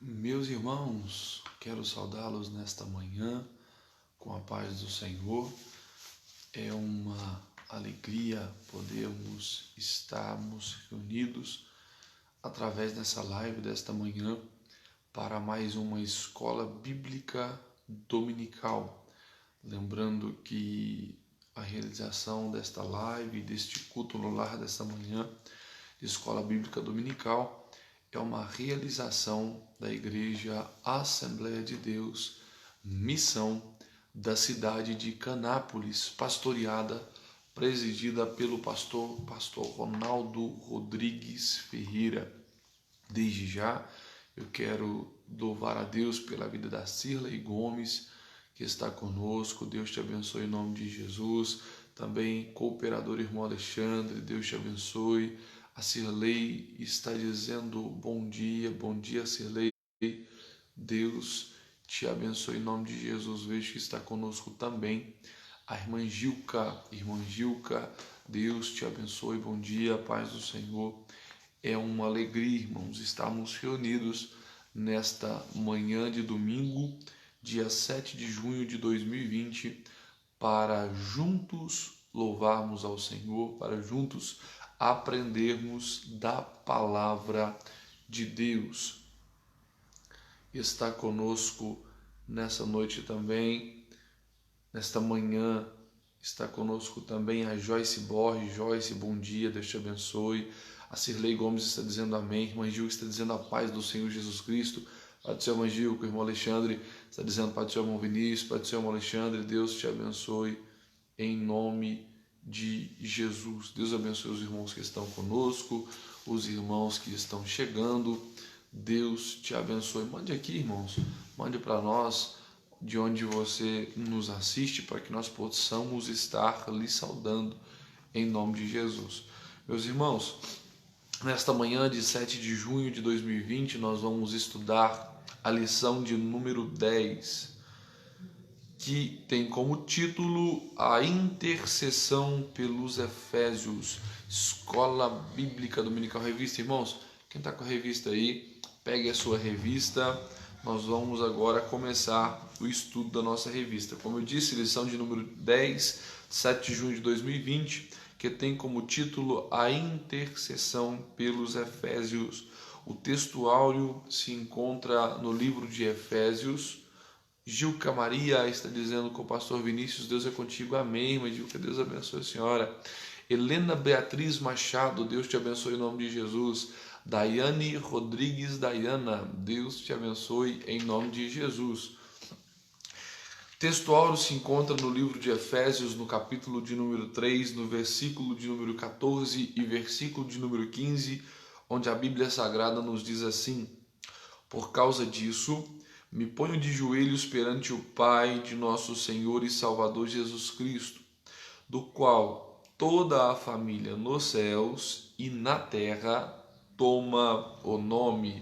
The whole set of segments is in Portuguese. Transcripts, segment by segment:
Meus irmãos, quero saudá-los nesta manhã com a paz do Senhor. É uma alegria podermos estarmos reunidos através dessa live desta manhã para mais uma escola bíblica dominical. Lembrando que a realização desta live, deste culto no lar desta manhã de escola bíblica dominical é uma realização da Igreja Assembleia de Deus, missão da cidade de Canápolis, pastoreada, presidida pelo pastor Ronaldo Rodrigues Ferreira. Desde já, eu quero louvar a Deus pela vida da Cirlei Gomes, que está conosco. Deus te abençoe em nome de Jesus. Também cooperador irmão Alexandre, Deus te abençoe. A Cirlei está dizendo bom dia Cirlei, Deus te abençoe em nome de Jesus. Vejo que está conosco também a irmã Gilca, Deus te abençoe, bom dia, paz do Senhor. É uma alegria, irmãos, estarmos reunidos nesta manhã de domingo, dia 7 de junho de 2020, para juntos louvarmos ao Senhor, para juntos aprendermos da palavra de Deus. Está conosco nessa noite também, nesta manhã, está conosco também a Joyce Borges. Joyce, bom dia, Deus te abençoe. A Cirlei Gomes está dizendo amém. Irmã Gil está dizendo a paz do Senhor Jesus Cristo. Pai do Senhor, irmã Gil, o irmão Alexandre está dizendo Pai do Senhor, irmão Vinícius, Pai do Senhor, irmão Alexandre, Deus te abençoe em nome de Jesus. Deus abençoe os irmãos que estão conosco, os irmãos que estão chegando. Deus te abençoe. Mande aqui, irmãos, mande para nós de onde você nos assiste, para que nós possamos estar lhe saudando em nome de Jesus. Meus irmãos, nesta manhã de 7 de junho de 2020, nós vamos estudar a lição de número 10, que tem como título A Intercessão pelos Efésios, Escola Bíblica Dominical Revista. Irmãos, quem está com a revista aí, pegue a sua revista. Nós vamos agora começar o estudo da nossa revista. Como eu disse, lição de número 10, 7 de junho de 2020, que tem como título A Intercessão pelos Efésios. O texto áureo se encontra no livro de Efésios. Gilca Maria está dizendo com o pastor Vinícius, Deus é contigo, amém, irmã Gilca, Deus abençoe a senhora. Helena Beatriz Machado, Deus te abençoe em nome de Jesus. Daiane Rodrigues Dayana, Deus te abençoe em nome de Jesus. Texto áureo se encontra no livro de Efésios, no capítulo de número 3, no versículo de número 14 e versículo de número 15, onde a Bíblia Sagrada nos diz assim: Por causa disso, me ponho de joelhos perante o Pai de nosso Senhor e Salvador Jesus Cristo, do qual toda a família nos céus e na terra toma o nome.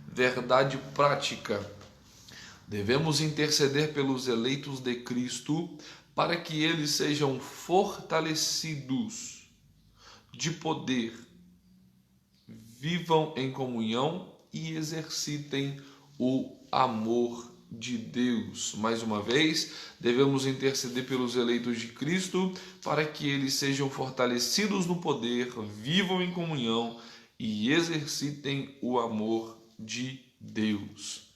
Verdade prática. Devemos interceder pelos eleitos de Cristo para que eles sejam fortalecidos de poder, vivam em comunhão e exercitem o amor de Deus. Mais uma vez, devemos interceder pelos eleitos de Cristo para que eles sejam fortalecidos no poder, vivam em comunhão e exercitem o amor de Deus.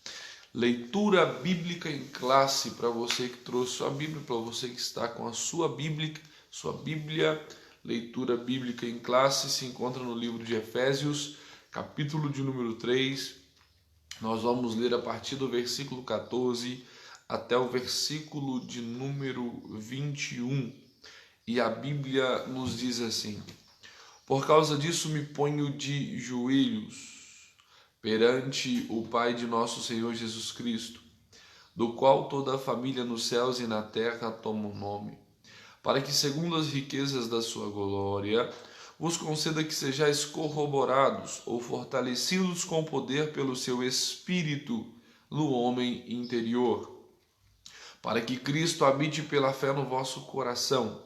Leitura bíblica em classe para você que trouxe sua Bíblia, para você que está com a sua Bíblia, leitura bíblica em classe se encontra no livro de Efésios, capítulo de número 3. Nós vamos ler a partir do versículo 14 até o versículo de número 21. E a Bíblia nos diz assim: Por causa disso me ponho de joelhos perante o Pai de nosso Senhor Jesus Cristo, do qual toda a família nos céus e na terra toma o nome, para que, segundo as riquezas da sua glória, vos conceda que sejais corroborados ou fortalecidos com poder pelo seu Espírito no homem interior, para que Cristo habite pela fé no vosso coração,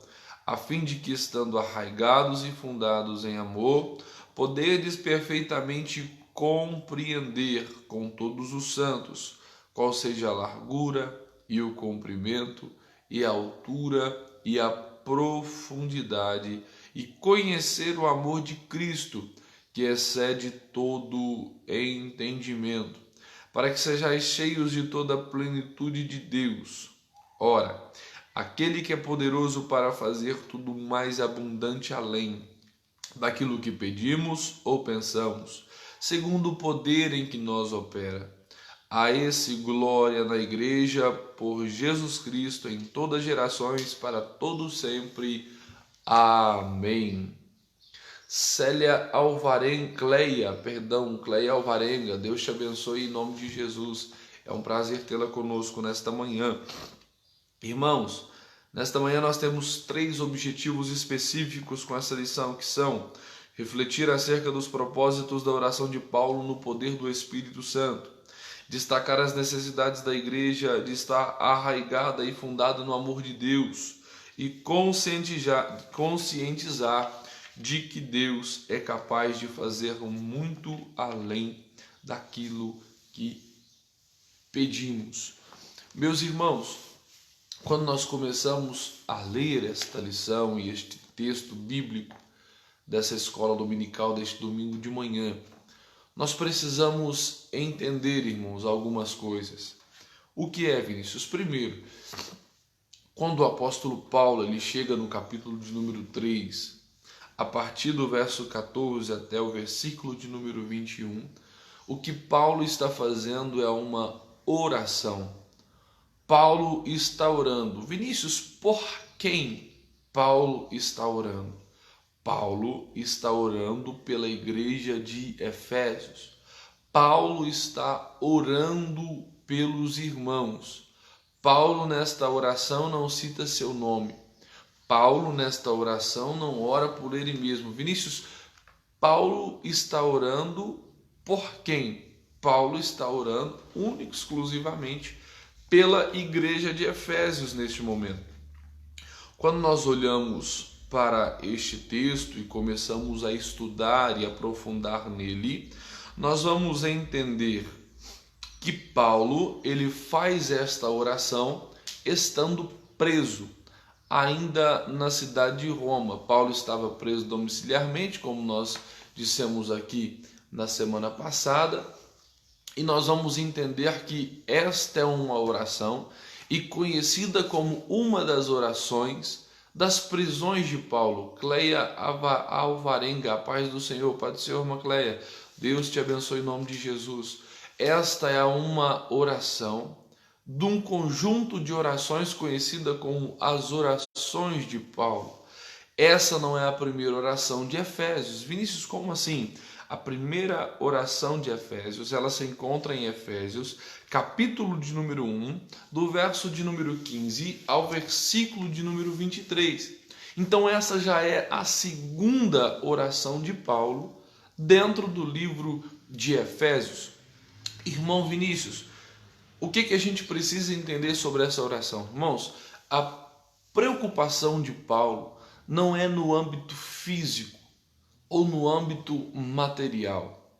a fim de que, estando arraigados e fundados em amor, poderes perfeitamente compreender com todos os santos qual seja a largura e o comprimento e a altura e a profundidade, e conhecer o amor de Cristo, que excede todo entendimento, para que sejais cheios de toda a plenitude de Deus. Ora, aquele que é poderoso para fazer tudo mais abundante além daquilo que pedimos ou pensamos, segundo o poder em que nos opera. A esse glória na Igreja por Jesus Cristo em todas as gerações, para todos sempre. Amém. Cléia Alvarenga, Deus te abençoe em nome de Jesus. É um prazer tê-la conosco nesta manhã. Irmãos, nesta manhã nós temos 3 objetivos específicos com essa lição, que são: refletir acerca dos propósitos da oração de Paulo no poder do Espírito Santo, destacar as necessidades da igreja de estar arraigada e fundada no amor de Deus, e conscientizar de que Deus é capaz de fazer muito além daquilo que pedimos. Meus irmãos, quando nós começamos a ler esta lição e este texto bíblico dessa escola dominical deste domingo de manhã, nós precisamos entender, irmãos, algumas coisas. O que é, Vinícius? Primeiro, quando o apóstolo Paulo ele chega no capítulo de número 3, a partir do verso 14 até o versículo de número 21, o que Paulo está fazendo é uma oração. Paulo está orando. Vinícius, por quem Paulo está orando? Paulo está orando pela igreja de Efésios. Paulo está orando pelos irmãos. Paulo, nesta oração, não cita seu nome. Paulo, nesta oração, não ora por ele mesmo. Vinícius, Paulo está orando por quem? Paulo está orando única e exclusivamente pela igreja de Efésios neste momento. Quando nós olhamos para este texto e começamos a estudar e aprofundar nele, nós vamos entender que Paulo ele faz esta oração estando preso ainda na cidade de Roma. Paulo estava preso domiciliarmente, como nós dissemos aqui na semana passada, e nós vamos entender que esta é uma oração e conhecida como uma das orações das prisões de Paulo. Cléia Alvarenga, a paz do Senhor, Pai do Senhor, irmã Cléia, Deus te abençoe em nome de Jesus. Esta é uma oração de um conjunto de orações conhecida como as orações de Paulo. Essa não é a primeira oração de Efésios. Vinícius, como assim? A primeira oração de Efésios, ela se encontra em Efésios, capítulo de número 1, do verso de número 15 ao versículo de número 23. Então essa já é a segunda oração de Paulo dentro do livro de Efésios. Irmão Vinícius, o que a gente precisa entender sobre essa oração? Irmãos, a preocupação de Paulo não é no âmbito físico ou no âmbito material.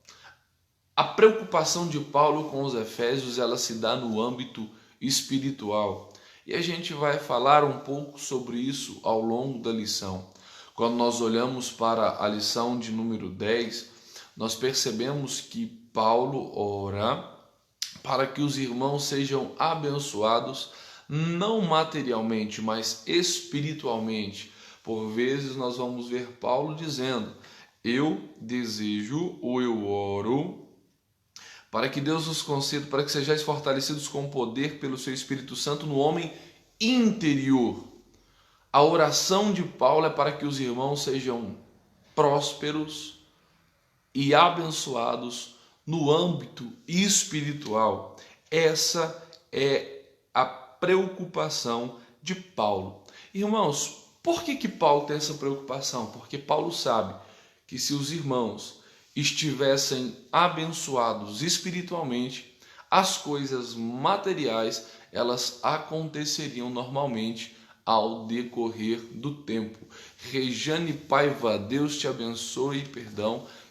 A preocupação de Paulo com os Efésios, ela se dá no âmbito espiritual. E a gente vai falar um pouco sobre isso ao longo da lição. Quando nós olhamos para a lição de número 10, nós percebemos que Paulo ora para que os irmãos sejam abençoados, não materialmente, mas espiritualmente. Por vezes nós vamos ver Paulo dizendo: eu desejo ou eu oro para que Deus os conceda, para que sejais fortalecidos com poder pelo seu Espírito Santo no homem interior. A oração de Paulo é para que os irmãos sejam prósperos e abençoados no âmbito espiritual. Essa é a preocupação de Paulo. Irmãos, por que Paulo tem essa preocupação? Porque Paulo sabe que se os irmãos estivessem abençoados espiritualmente, as coisas materiais elas aconteceriam normalmente ao decorrer do tempo. Rejane Paiva, Deus te abençoe,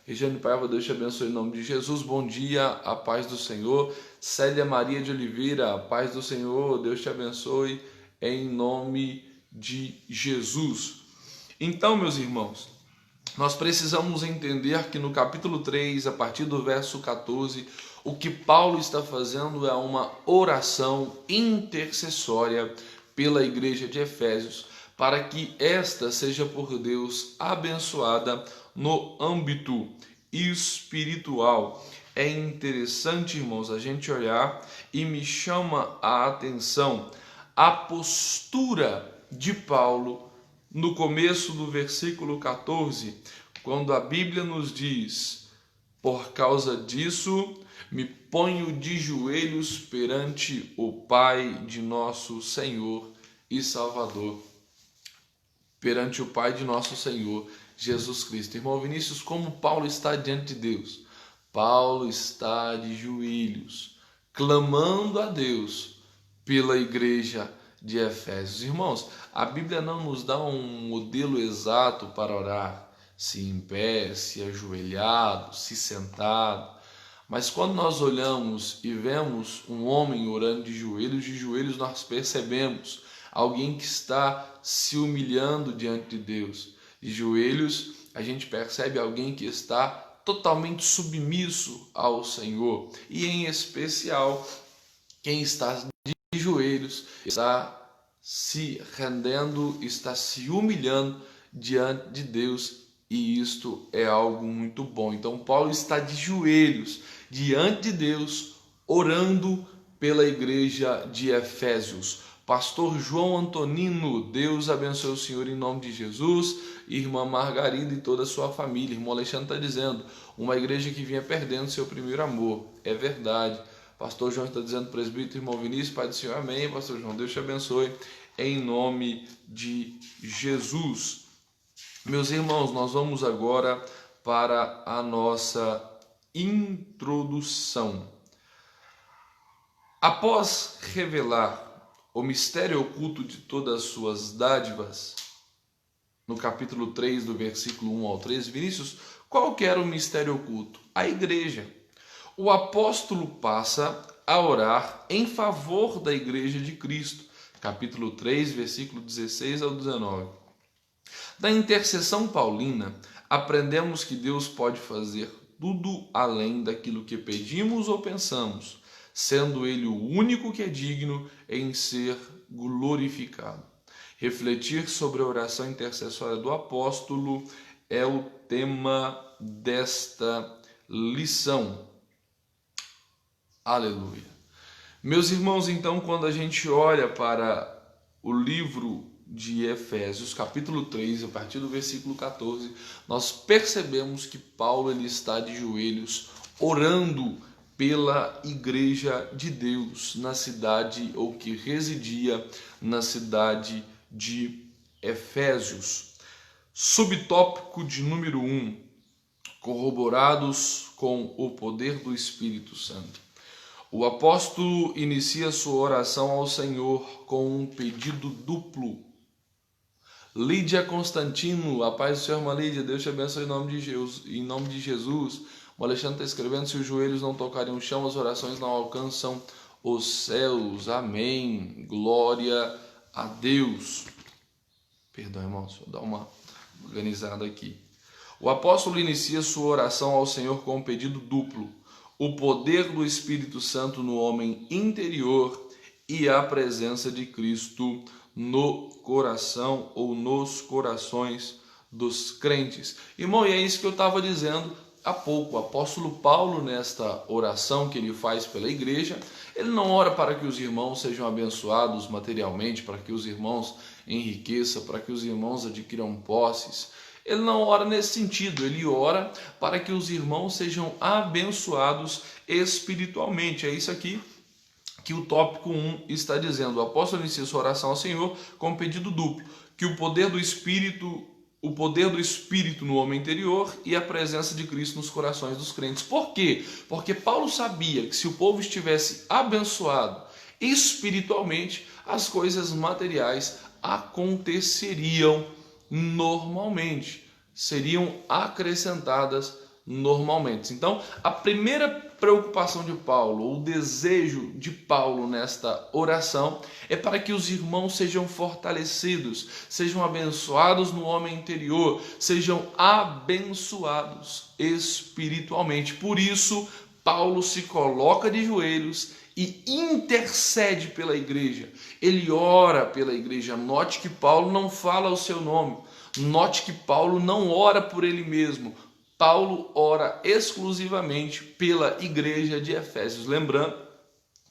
Regiane Paiva, Deus te abençoe em nome de Jesus. Bom dia, a paz do Senhor. Célia Maria de Oliveira, a paz do Senhor, Deus te abençoe em nome de Jesus. Então, meus irmãos, nós precisamos entender que no capítulo 3, a partir do verso 14, o que Paulo está fazendo é uma oração intercessória pela igreja de Efésios, para que esta seja por Deus abençoada no âmbito espiritual. É interessante, irmãos, a gente olhar e me chama a atenção a postura de Paulo no começo do versículo 14, quando a Bíblia nos diz: por causa disso, me ponho de joelhos perante o Pai de nosso Senhor e Salvador. Perante o Pai de nosso Senhor Jesus Cristo. Irmão Vinícius, como Paulo está diante de Deus? Paulo está de joelhos, clamando a Deus pela igreja de Efésios. Irmãos, a Bíblia não nos dá um modelo exato para orar, se em pé, se ajoelhado, se sentado. Mas quando nós olhamos e vemos um homem orando de joelhos nós percebemos alguém que está se humilhando diante de Deus. De joelhos, a gente percebe alguém que está totalmente submisso ao Senhor. E em especial, quem está de joelhos está se rendendo, está se humilhando diante de Deus. E isto é algo muito bom. Então Paulo está de joelhos diante de Deus, orando pela igreja de Efésios. Pastor João Antonino, Deus abençoe o senhor em nome de Jesus. Irmã Margarida e toda a sua família. Irmão Alexandre está dizendo, uma igreja que vinha perdendo seu primeiro amor. É verdade. Pastor João está dizendo, presbítero, irmão Vinícius, Pai do Senhor, amém. Pastor João, Deus te abençoe em nome de Jesus. Meus irmãos, nós vamos agora para a nossa introdução. Após revelar o mistério oculto de todas as suas dádivas, no capítulo 3, do versículo 1 ao 13, Vinícius, qual que era o mistério oculto? A igreja. O apóstolo passa a orar em favor da igreja de Cristo, capítulo 3, versículo 16 ao 19. Da intercessão paulina, aprendemos que Deus pode fazer tudo além daquilo que pedimos ou pensamos, sendo Ele o único que é digno em ser glorificado. Refletir sobre a oração intercessória do apóstolo é o tema desta lição. Aleluia. Meus irmãos, então, quando a gente olha para o livro de Efésios, capítulo 3, a partir do versículo 14, nós percebemos que Paulo ele está de joelhos orando pela igreja de Deus na cidade, ou que residia na cidade de Efésios. Subtópico de número 1, corroborados com o poder do Espírito Santo. O apóstolo inicia sua oração ao Senhor com um pedido duplo. Lídia Constantino, a paz do Senhor, irmã Lídia, Deus te abençoe em nome de Jesus. O Alexandre está escrevendo, se os joelhos não tocarem o chão, as orações não alcançam os céus. Amém. Glória a Deus. Perdão, irmãos, vou dar uma organizada aqui. O apóstolo inicia sua oração ao Senhor com um pedido duplo. O poder do Espírito Santo no homem interior e a presença de Cristo no coração ou nos corações dos crentes. Irmão, e é isso que eu estava dizendo há pouco. O apóstolo Paulo, nesta oração que ele faz pela igreja, ele não ora para que os irmãos sejam abençoados materialmente, para que os irmãos enriqueçam, para que os irmãos adquiram posses. Ele não ora nesse sentido, ele ora para que os irmãos sejam abençoados espiritualmente. É isso aqui que o tópico 1 está dizendo. O apóstolo inicia sua oração ao Senhor com um pedido duplo, que o poder do Espírito no homem interior e a presença de Cristo nos corações dos crentes. Por quê? Porque Paulo sabia que se o povo estivesse abençoado espiritualmente, as coisas materiais aconteceriam normalmente, seriam acrescentadas normalmente. Então, a primeira preocupação de Paulo, o desejo de Paulo nesta oração, é para que os irmãos sejam fortalecidos, sejam abençoados no homem interior, sejam abençoados espiritualmente. Por isso, Paulo se coloca de joelhos e intercede pela igreja. Ele ora pela igreja. Note que Paulo não fala o seu nome. Note que Paulo não ora por ele mesmo. Paulo ora exclusivamente pela igreja de Efésios. Lembrando,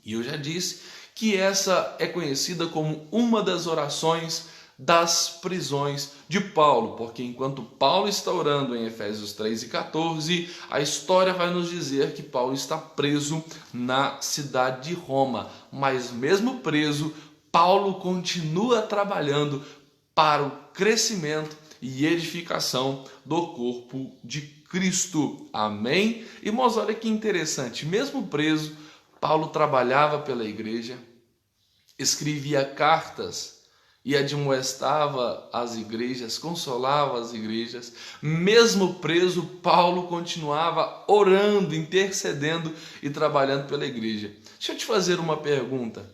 e eu já disse, que essa é conhecida como uma das orações das prisões de Paulo, porque enquanto Paulo está orando em Efésios 3 e 14, a história vai nos dizer que Paulo está preso na cidade de Roma, mas mesmo preso, Paulo continua trabalhando para o crescimento e edificação do corpo de Cristo. Amém? Irmãos, olha que interessante, mesmo preso, Paulo trabalhava pela igreja, escrevia cartas e admoestava as igrejas, consolava as igrejas. Mesmo preso, Paulo continuava orando, intercedendo e trabalhando pela igreja. Deixa eu te fazer uma pergunta.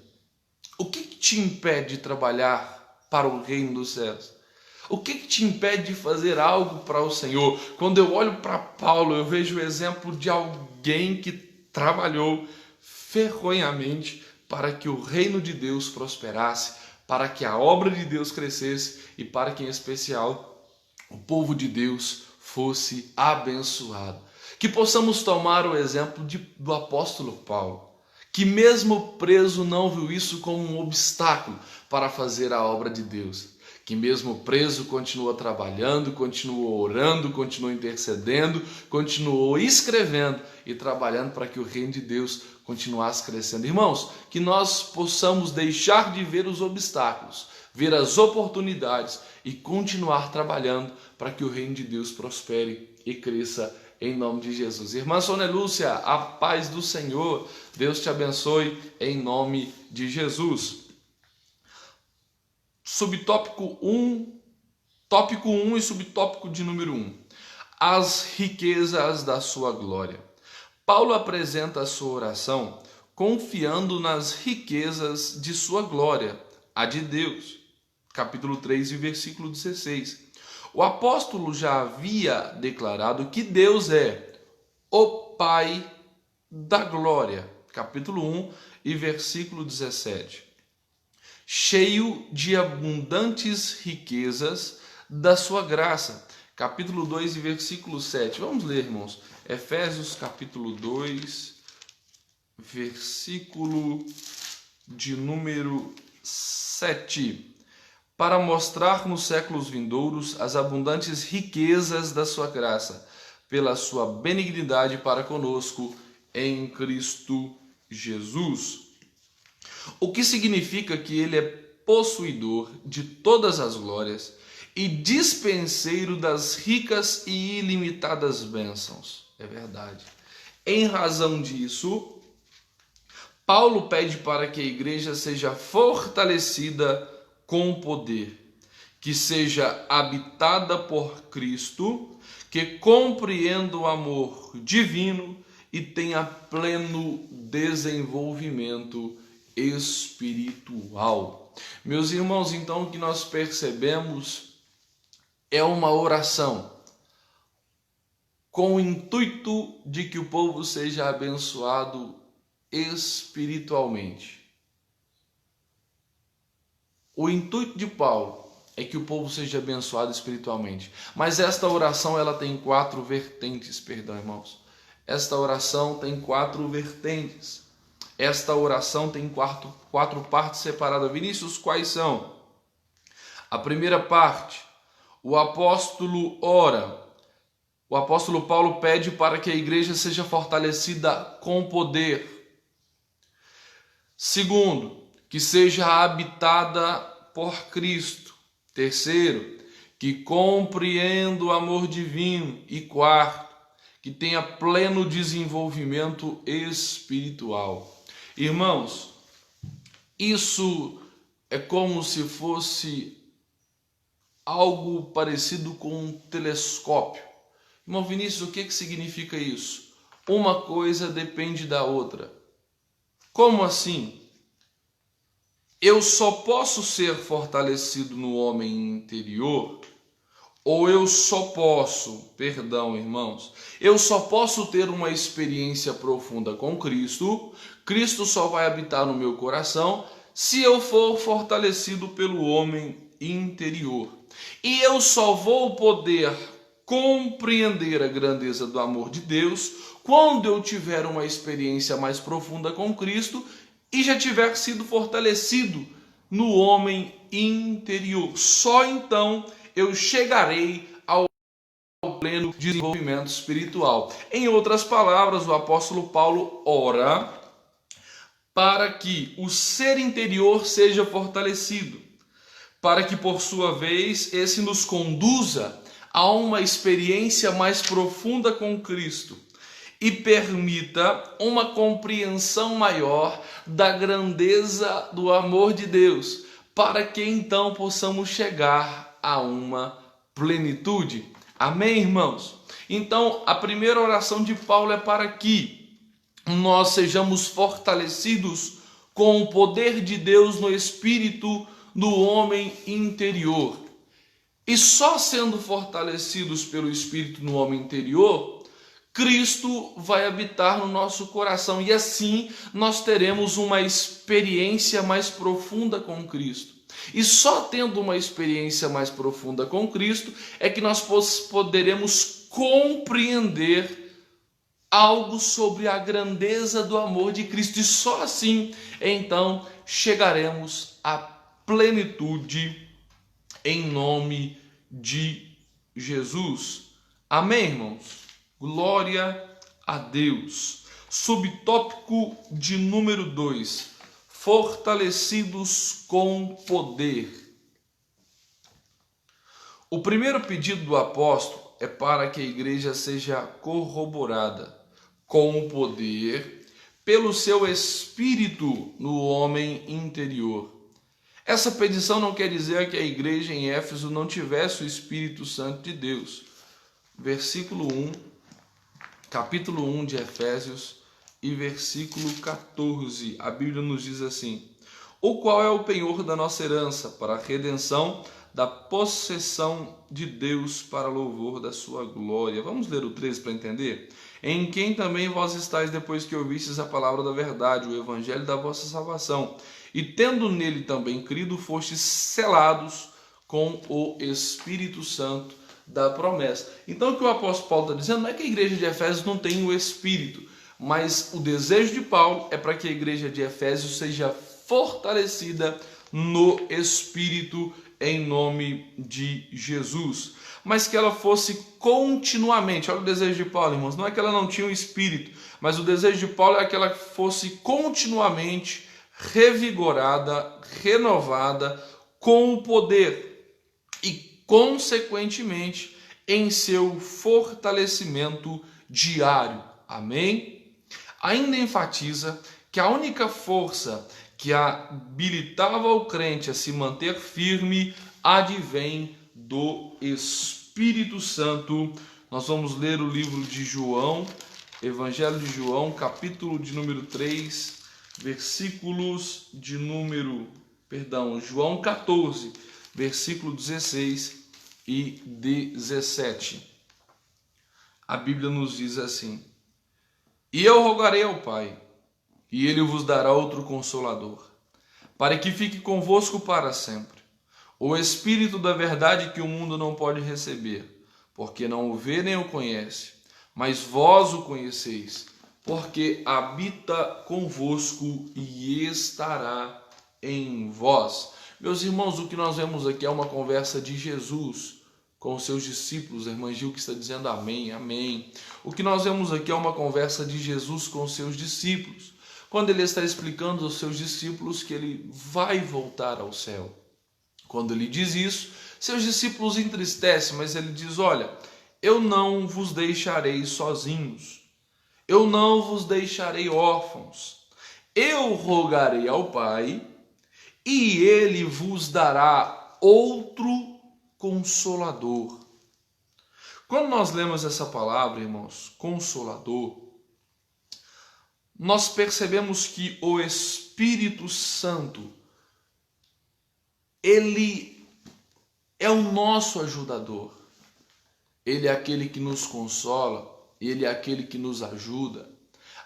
O que te impede de trabalhar para o reino dos céus? O que te impede de fazer algo para o Senhor? Quando eu olho para Paulo, eu vejo o exemplo de alguém que trabalhou ferronhamente para que o reino de Deus prosperasse, para que a obra de Deus crescesse e para que, em especial, o povo de Deus fosse abençoado. Que possamos tomar o exemplo do apóstolo Paulo, que mesmo preso não viu isso como um obstáculo para fazer a obra de Deus. Que mesmo preso continua trabalhando, continua orando, continua intercedendo, continuou escrevendo e trabalhando para que o reino de Deus continuasse crescendo. Irmãos, que nós possamos deixar de ver os obstáculos, ver as oportunidades e continuar trabalhando para que o reino de Deus prospere e cresça em nome de Jesus. Irmã Sônia Lúcia, a paz do Senhor, Deus te abençoe em nome de Jesus. Subtópico 1, tópico 1 e subtópico de número 1. As riquezas da sua glória. Paulo apresenta a sua oração confiando nas riquezas de sua glória, a de Deus. Capítulo 3 e versículo 16. O apóstolo já havia declarado que Deus é o Pai da glória. Capítulo 1 e versículo 17. Cheio de abundantes riquezas da sua graça. Capítulo 2 e versículo 7. Vamos ler, irmãos. Efésios capítulo 2, versículo de número 7. Para mostrar nos séculos vindouros as abundantes riquezas da sua graça, pela sua benignidade para conosco em Cristo Jesus. O que significa que ele é possuidor de todas as glórias e dispenseiro das ricas e ilimitadas bênçãos. É verdade. Em razão disso, Paulo pede para que a igreja seja fortalecida com poder, que seja habitada por Cristo, que compreenda o amor divino e tenha pleno desenvolvimento espiritual. Meus irmãos, então o que nós percebemos é uma oração com o intuito de que o povo seja abençoado espiritualmente. O intuito de Paulo é que o povo seja abençoado espiritualmente. Mas esta oração ela tem 4 vertentes, irmãos. Esta oração tem 4 vertentes. Esta oração tem quatro partes separadas. Vinícius, quais são? A primeira parte, o apóstolo ora. O apóstolo Paulo pede para que a igreja seja fortalecida com poder. Segundo, que seja habitada por Cristo. Terceiro, que compreenda o amor divino. E quarto, que tenha pleno desenvolvimento espiritual. Irmãos, isso é como se fosse algo parecido com um telescópio. Irmão Vinícius, o que significa isso? Uma coisa depende da outra. Como assim? Eu só posso ser fortalecido no homem interior, ou eu só posso, perdão, irmãos, eu só posso ter uma experiência profunda com Cristo, Cristo só vai habitar no meu coração se eu for fortalecido pelo homem interior. E eu só vou poder compreender a grandeza do amor de Deus quando eu tiver uma experiência mais profunda com Cristo e já tiver sido fortalecido no homem interior. Só então eu chegarei ao pleno desenvolvimento espiritual. Em outras palavras, o apóstolo Paulo ora para que o ser interior seja fortalecido, para que, por sua vez, esse nos conduza a uma experiência mais profunda com Cristo e permita uma compreensão maior da grandeza do amor de Deus, para que então possamos chegar a uma plenitude. Amém, irmãos? Então, a primeira oração de Paulo é para que nós sejamos fortalecidos com o poder de Deus no espírito do homem interior. E só sendo fortalecidos pelo espírito no homem interior, Cristo vai habitar no nosso coração e assim nós teremos uma experiência mais profunda com Cristo. E só tendo uma experiência mais profunda com Cristo é que nós poderemos compreender algo sobre a grandeza do amor de Cristo. E só assim, então, chegaremos à plenitude em nome de Jesus. Amém, irmãos? Glória a Deus. Subtópico de número 2. Fortalecidos com poder. O primeiro pedido do apóstolo é para que a igreja seja corroborada com o poder pelo seu espírito no homem interior. Essa petição não quer dizer que a igreja em Éfeso não tivesse o Espírito Santo de Deus. Versículo 1, capítulo 1 de Efésios e versículo 14, a Bíblia nos diz assim: o qual é o penhor da nossa herança para a redenção da possessão de Deus para louvor da sua glória. Vamos ler o 13 para entender? Em quem também vós estáis depois que ouvistes a palavra da verdade, o evangelho da vossa salvação, e tendo nele também crido, fostes selados com o Espírito Santo da promessa. Então o que o apóstolo Paulo está dizendo não é que a igreja de Efésios não tem o Espírito, mas o desejo de Paulo é para que a igreja de Efésios seja fortalecida no Espírito em nome de Jesus, mas que ela fosse continuamente. Olha o desejo de Paulo, irmãos, não é que ela não tinha o Espírito, mas o desejo de Paulo é que ela fosse continuamente revigorada, renovada com o poder e, consequentemente, em seu fortalecimento diário. Amém? Ainda enfatiza que a única força que habilitava o crente a se manter firme advém do Espírito Santo. Nós vamos ler o livro de João, Evangelho de João, capítulo de número 3, versículos de número, João 14, versículo 16 e 17. A Bíblia nos diz assim: e eu rogarei ao Pai, e ele vos dará outro Consolador, para que fique convosco para sempre, o Espírito da verdade que o mundo não pode receber, porque não o vê nem o conhece, mas vós o conheceis, porque habita convosco e estará em vós. Meus irmãos, o que nós vemos aqui é uma conversa de Jesus com os seus discípulos. A irmã Gil que está dizendo amém, amém. O que nós vemos aqui é uma conversa de Jesus com os seus discípulos, quando ele está explicando aos seus discípulos que ele vai voltar ao céu. Quando ele diz isso, seus discípulos entristecem, mas ele diz: olha, eu não vos deixarei sozinhos, eu não vos deixarei órfãos, eu rogarei ao Pai e ele vos dará outro Consolador. Quando nós lemos essa palavra, irmãos, consolador, nós percebemos que o Espírito Santo, ele é o nosso ajudador. Ele é aquele que nos consola, ele é aquele que nos ajuda.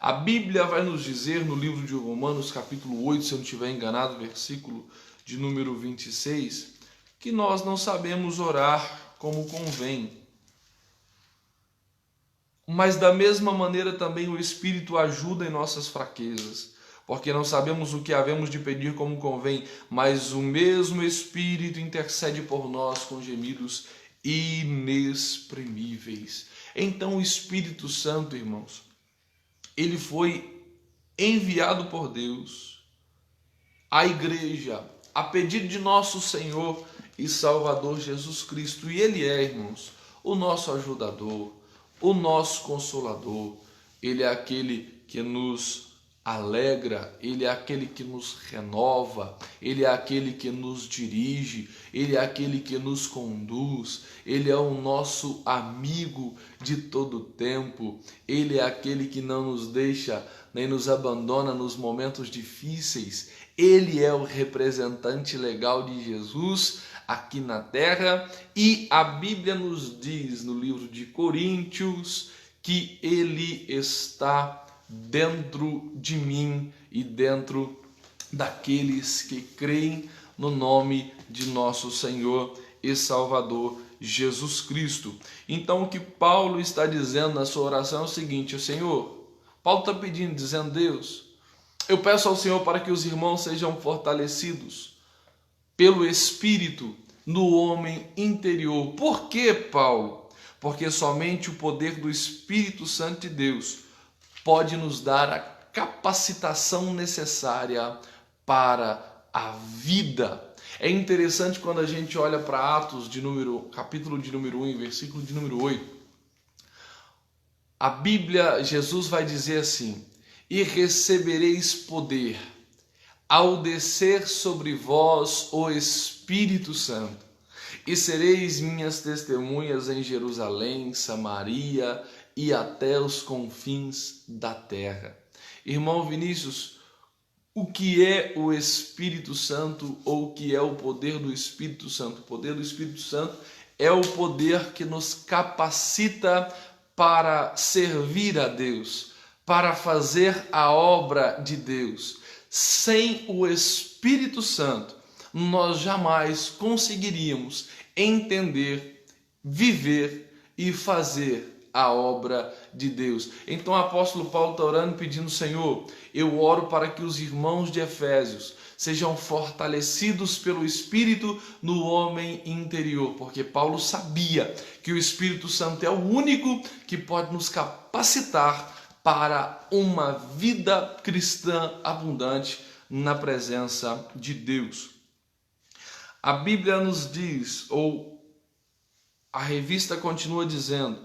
A Bíblia vai nos dizer no livro de Romanos, capítulo 8, se eu não estiver enganado, versículo de número 26, que nós não sabemos orar como convém. Mas da mesma maneira também o Espírito ajuda em nossas fraquezas, porque não sabemos o que havemos de pedir como convém, mas o mesmo Espírito intercede por nós com gemidos inexprimíveis. Então o Espírito Santo, irmãos, ele foi enviado por Deus à igreja, a pedido de nosso Senhor e Salvador Jesus Cristo. E ele é, irmãos, o nosso ajudador, o nosso consolador. Ele é aquele que nos alegra, ele é aquele que nos renova, ele é aquele que nos dirige, ele é aquele que nos conduz, ele é o nosso amigo de todo tempo, ele é aquele que não nos deixa nem nos abandona nos momentos difíceis, ele é o representante legal de Jesus aqui na terra, e a Bíblia nos diz no livro de Coríntios que ele está dentro de mim e dentro daqueles que creem no nome de nosso Senhor e Salvador Jesus Cristo. Então o que Paulo está dizendo na sua oração é o seguinte: o Senhor, Paulo está pedindo, dizendo: Deus, eu peço ao Senhor para que os irmãos sejam fortalecidos pelo Espírito no homem interior. Por que, Paulo? Porque somente o poder do Espírito Santo de Deus pode nos dar a capacitação necessária para a vida. É interessante quando a gente olha para Atos, capítulo de número 1, versículo de número 8. A Bíblia, Jesus vai dizer assim: e recebereis poder ao descer sobre vós o Espírito Santo, e sereis minhas testemunhas em Jerusalém, Samaria e até os confins da terra. Irmão Vinícius, o que é o Espírito Santo, ou o que é o poder do Espírito Santo? O poder do Espírito Santo é o poder que nos capacita para servir a Deus, para fazer a obra de Deus. Sem o Espírito Santo, nós jamais conseguiríamos entender, viver e fazer a obra de Deus. Então o apóstolo Paulo está orando pedindo: Senhor, eu oro para que os irmãos de Efésios sejam fortalecidos pelo Espírito no homem interior, porque Paulo sabia que o Espírito Santo é o único que pode nos capacitar para uma vida cristã abundante na presença de Deus. A Bíblia nos diz, ou a revista continua dizendo,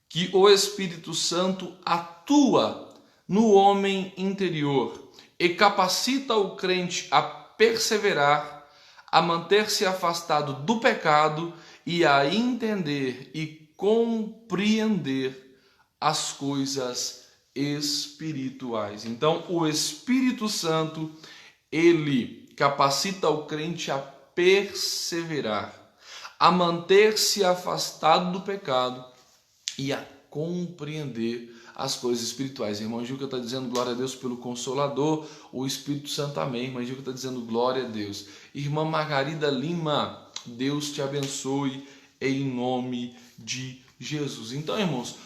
que o Espírito Santo atua no homem interior e capacita o crente a perseverar, a manter-se afastado do pecado e a entender e compreender as coisas espirituais. Então, o Espírito Santo, ele capacita o crente a perseverar, a manter-se afastado do pecado e a compreender as coisas espirituais. Irmão Gilca está dizendo glória a Deus pelo Consolador, o Espírito Santo, amém. Irmã Gilca está dizendo glória a Deus. Irmã Margarida Lima, Deus te abençoe em nome de Jesus. Então, irmãos,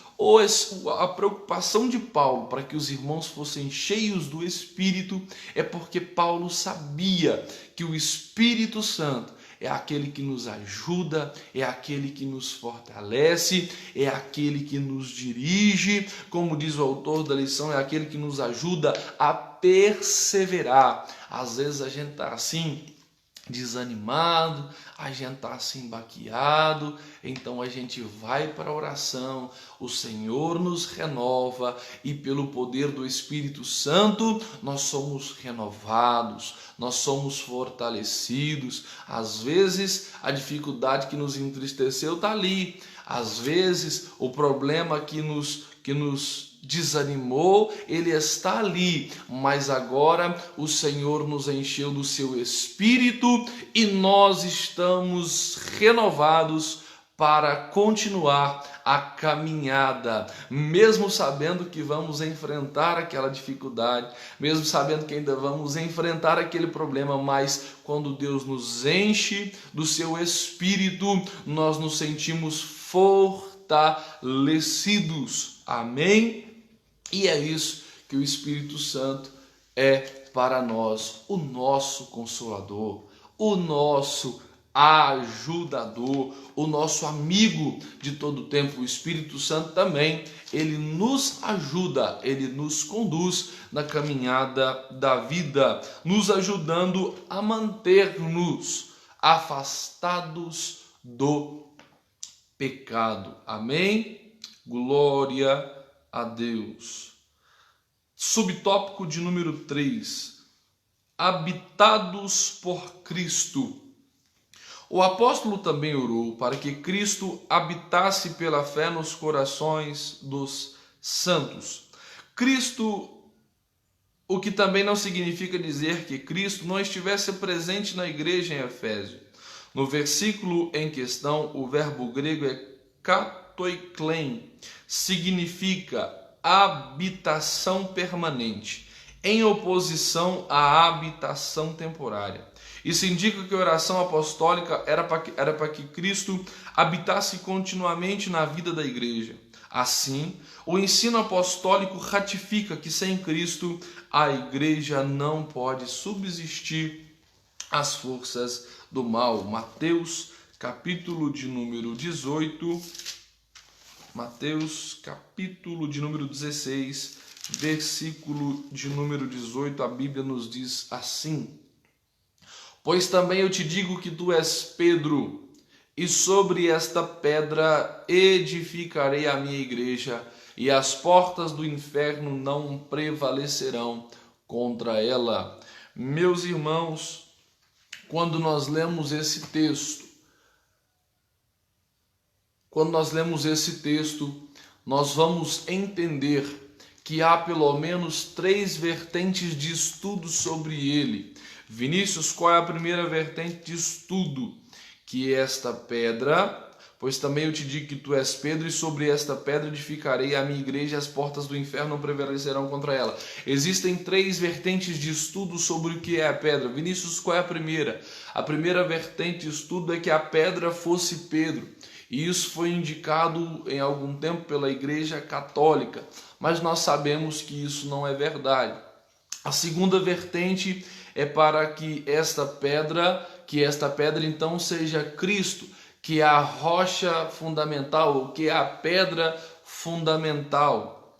a preocupação de Paulo para que os irmãos fossem cheios do Espírito é porque Paulo sabia que o Espírito Santo é aquele que nos ajuda, é aquele que nos fortalece, é aquele que nos dirige, como diz o autor da lição, é aquele que nos ajuda a perseverar. Às vezes a gente está assim, desanimado, a gente está assim baqueado, então a gente vai para a oração, o Senhor nos renova e pelo poder do Espírito Santo nós somos renovados, nós somos fortalecidos. Às vezes a dificuldade que nos entristeceu está ali, Às vezes, o problema que nos desanimou, ele está ali, mas agora o Senhor nos encheu do seu Espírito e nós estamos renovados para continuar a caminhada, mesmo sabendo que vamos enfrentar aquela dificuldade, mesmo sabendo que ainda vamos enfrentar aquele problema, mas quando Deus nos enche do seu Espírito, nós nos sentimos fortalecidos. Amém? E é isso que o Espírito Santo é para nós, o nosso Consolador, o nosso ajudador, o nosso amigo de todo o tempo. O Espírito Santo também, ele nos ajuda, ele nos conduz na caminhada da vida, nos ajudando a manter-nos afastados do pecado. Amém? Glória a Deus. Subtópico de número 3. Habitados por Cristo. O apóstolo também orou para que Cristo habitasse pela fé nos corações dos santos. Cristo, o que também não significa dizer que Cristo não estivesse presente na igreja em Efésio. No versículo em questão, o verbo grego é katoiklein, significa habitação permanente, em oposição à habitação temporária. Isso indica que a oração apostólica era para que Cristo habitasse continuamente na vida da igreja. Assim, o ensino apostólico ratifica que sem Cristo a igreja não pode subsistir às forças do mal. Mateus, capítulo de número 18, Mateus, capítulo de número 16, versículo de número 18, a Bíblia nos diz assim: Pois também eu te digo que tu és Pedro, e sobre esta pedra edificarei a minha igreja, e as portas do inferno não prevalecerão contra ela. Meus irmãos, quando nós lemos esse texto, nós vamos entender que há pelo menos 3 vertentes de estudo sobre ele. Vinícius, qual é a primeira vertente de estudo? Que esta pedra, pois também eu te digo que tu és Pedro, e sobre esta pedra edificarei a minha igreja, e as portas do inferno não prevalecerão contra ela. Existem 3 vertentes de estudo sobre o que é a pedra. Vinícius, qual é a primeira? A primeira vertente de estudo é que a pedra fosse Pedro. E isso foi indicado em algum tempo pela Igreja Católica, mas nós sabemos que isso não é verdade. A segunda vertente é para que esta pedra então seja Cristo, que é a rocha fundamental, ou que é a pedra fundamental.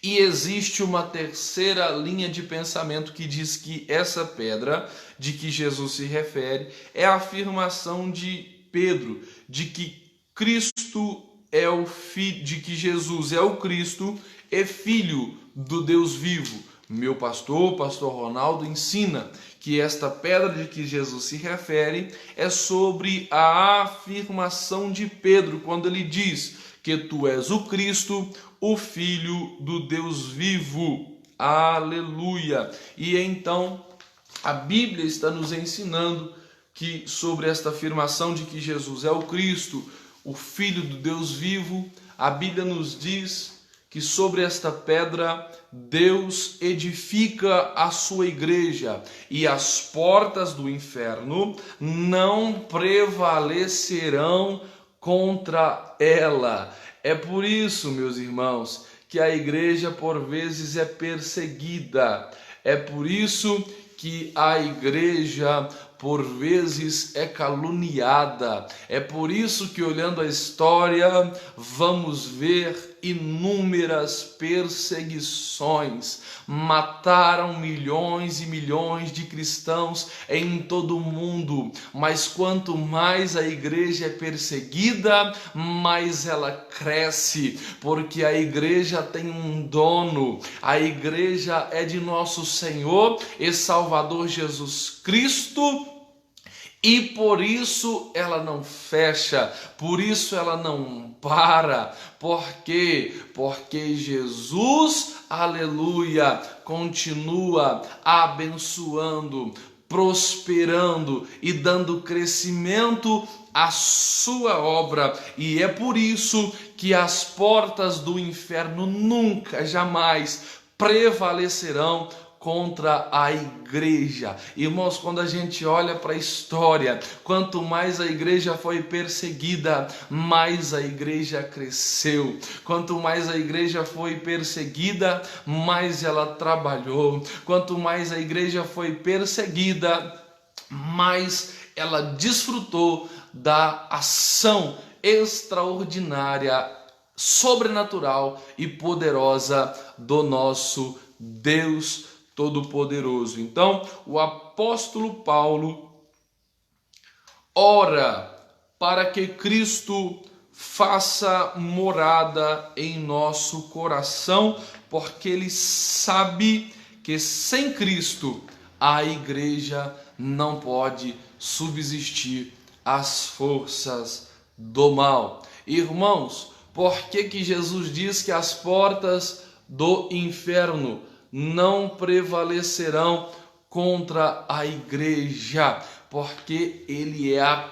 E existe uma terceira linha de pensamento que diz que essa pedra de que Jesus se refere é a afirmação de Pedro, de que Cristo é o filho, de que Jesus é o Cristo, é filho do Deus vivo. Meu pastor Ronaldo, ensina que esta pedra de que Jesus se refere é sobre a afirmação de Pedro, quando ele diz que tu és o Cristo, o Filho do Deus vivo. Aleluia! E então a Bíblia está nos ensinando que sobre esta afirmação de que Jesus é o Cristo, o Filho do Deus vivo, a Bíblia nos diz que sobre esta pedra Deus edifica a sua igreja, e as portas do inferno não prevalecerão contra ela. É por isso, meus irmãos, que a igreja por vezes é perseguida. É por isso que a igreja por vezes é caluniada. É por isso que, olhando a história, vamos ver inúmeras perseguições. Mataram milhões e milhões de cristãos em todo o mundo, mas quanto mais a igreja é perseguida, mais ela cresce, porque a igreja tem um dono. A igreja é de nosso Senhor e Salvador Jesus Cristo, E por isso ela não fecha, por isso ela não para. Por quê? Porque Jesus, aleluia, continua abençoando, prosperando e dando crescimento à sua obra. E é por isso que as portas do inferno nunca, jamais prevalecerão contra a igreja. Irmãos, quando a gente olha para a história, quanto mais a igreja foi perseguida, mais a igreja cresceu. Quanto mais a igreja foi perseguida, mais ela trabalhou. Quanto mais a igreja foi perseguida, mais ela desfrutou da ação extraordinária, sobrenatural e poderosa do nosso Deus Todo-Poderoso. Então, o apóstolo Paulo ora para que Cristo faça morada em nosso coração, porque ele sabe que sem Cristo a igreja não pode subsistir às forças do mal. Irmãos, por que Jesus diz que as portas do inferno não prevalecerão contra a igreja? Porque ele é a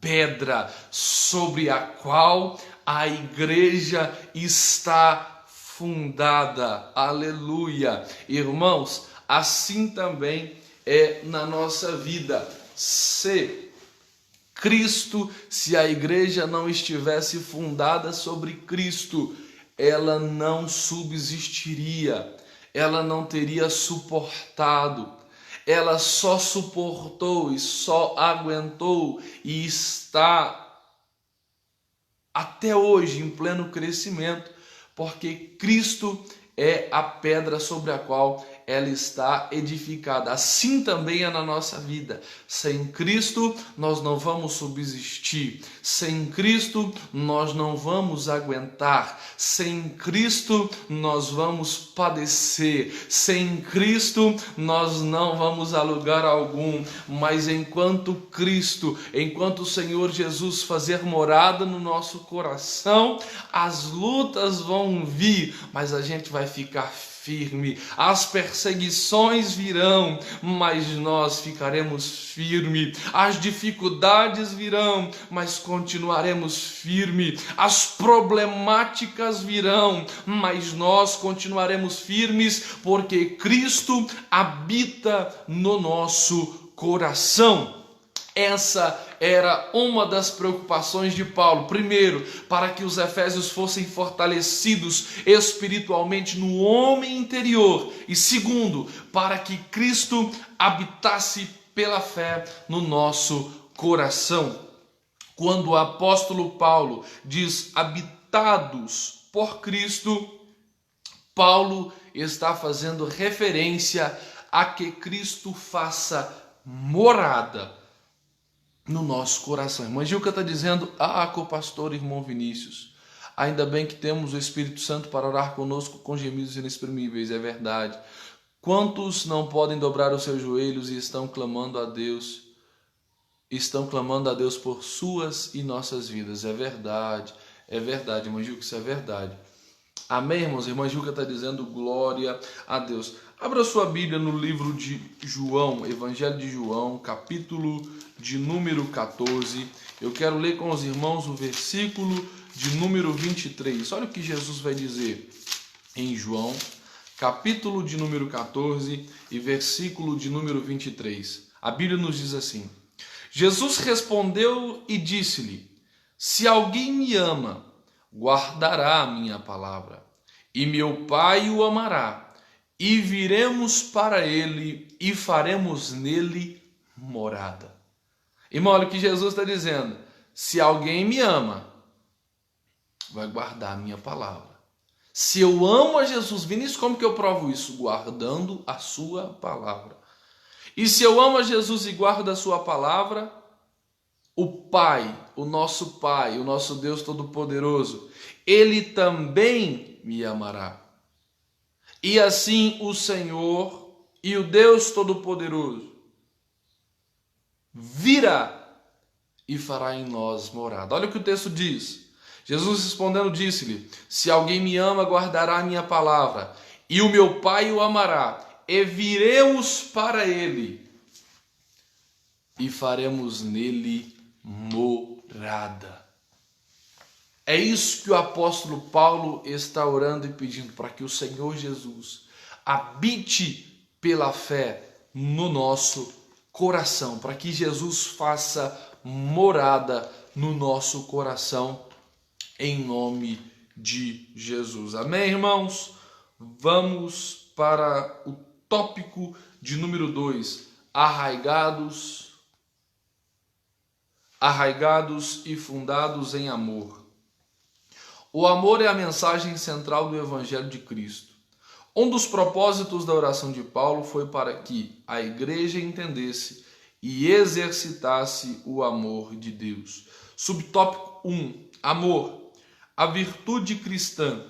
pedra sobre a qual a igreja está fundada. Aleluia. Irmãos, assim também é na nossa vida. Se a igreja não estivesse fundada sobre Cristo, ela não subsistiria, ela não teria suportado. Ela só suportou e só aguentou e está até hoje em pleno crescimento, porque Cristo é a pedra sobre a qual ela está edificada. Assim também é na nossa vida. Sem Cristo nós não vamos subsistir. Sem Cristo nós não vamos aguentar. Sem Cristo nós vamos padecer. Sem Cristo nós não vamos a lugar algum. Mas enquanto o Senhor Jesus fazer morada no nosso coração, as lutas vão vir, mas a gente vai ficar firme. As perseguições virão, mas nós ficaremos firmes. As dificuldades virão, mas continuaremos firmes. As problemáticas virão, mas nós continuaremos firmes, porque Cristo habita no nosso coração. Essa era uma das preocupações de Paulo. Primeiro, para que os efésios fossem fortalecidos espiritualmente no homem interior. E segundo, para que Cristo habitasse pela fé no nosso coração. Quando o apóstolo Paulo diz habitados por Cristo, Paulo está fazendo referência a que Cristo faça morada no nosso coração. Irmã Gilca está dizendo: co-pastor irmão Vinícius, ainda bem que temos o Espírito Santo para orar conosco com gemidos inexprimíveis. É verdade. Quantos não podem dobrar os seus joelhos e estão clamando a Deus por suas e nossas vidas? É verdade, irmã Gilca, isso é verdade. Amém, irmãos? Irmã Gilca está dizendo glória a Deus. Abra sua Bíblia no livro de João, Evangelho de João, capítulo de número 14. Eu quero ler com os irmãos o versículo de número 23. Olha o que Jesus vai dizer em João, capítulo de número 14 e versículo de número 23. A Bíblia nos diz assim: Jesus respondeu e disse-lhe: se alguém me ama, guardará a minha palavra, e meu Pai o amará, e viremos para ele e faremos nele morada. Irmão, olha o que Jesus está dizendo: se alguém me ama, vai guardar a minha palavra. Se eu amo a Jesus, Vinícius, como que eu provo isso? Guardando a sua palavra. E se eu amo a Jesus e guardo a sua palavra, o Pai, o nosso Deus Todo-Poderoso, Ele também me amará. E assim o Senhor e o Deus Todo-Poderoso virá e fará em nós morada. Olha o que o texto diz. Jesus respondendo disse-lhe: se alguém me ama, guardará a minha palavra, e o meu Pai o amará, e viremos para ele, e faremos nele morada. É isso que o apóstolo Paulo está orando e pedindo, para que o Senhor Jesus habite pela fé no nosso coração, para que Jesus faça morada no nosso coração, em nome de Jesus. Amém, irmãos? Vamos para o tópico de número 2, arraigados e fundados em amor. O amor é a mensagem central do Evangelho de Cristo. Um dos propósitos da oração de Paulo foi para que a igreja entendesse e exercitasse o amor de Deus. Subtópico 1. Amor. A virtude cristã.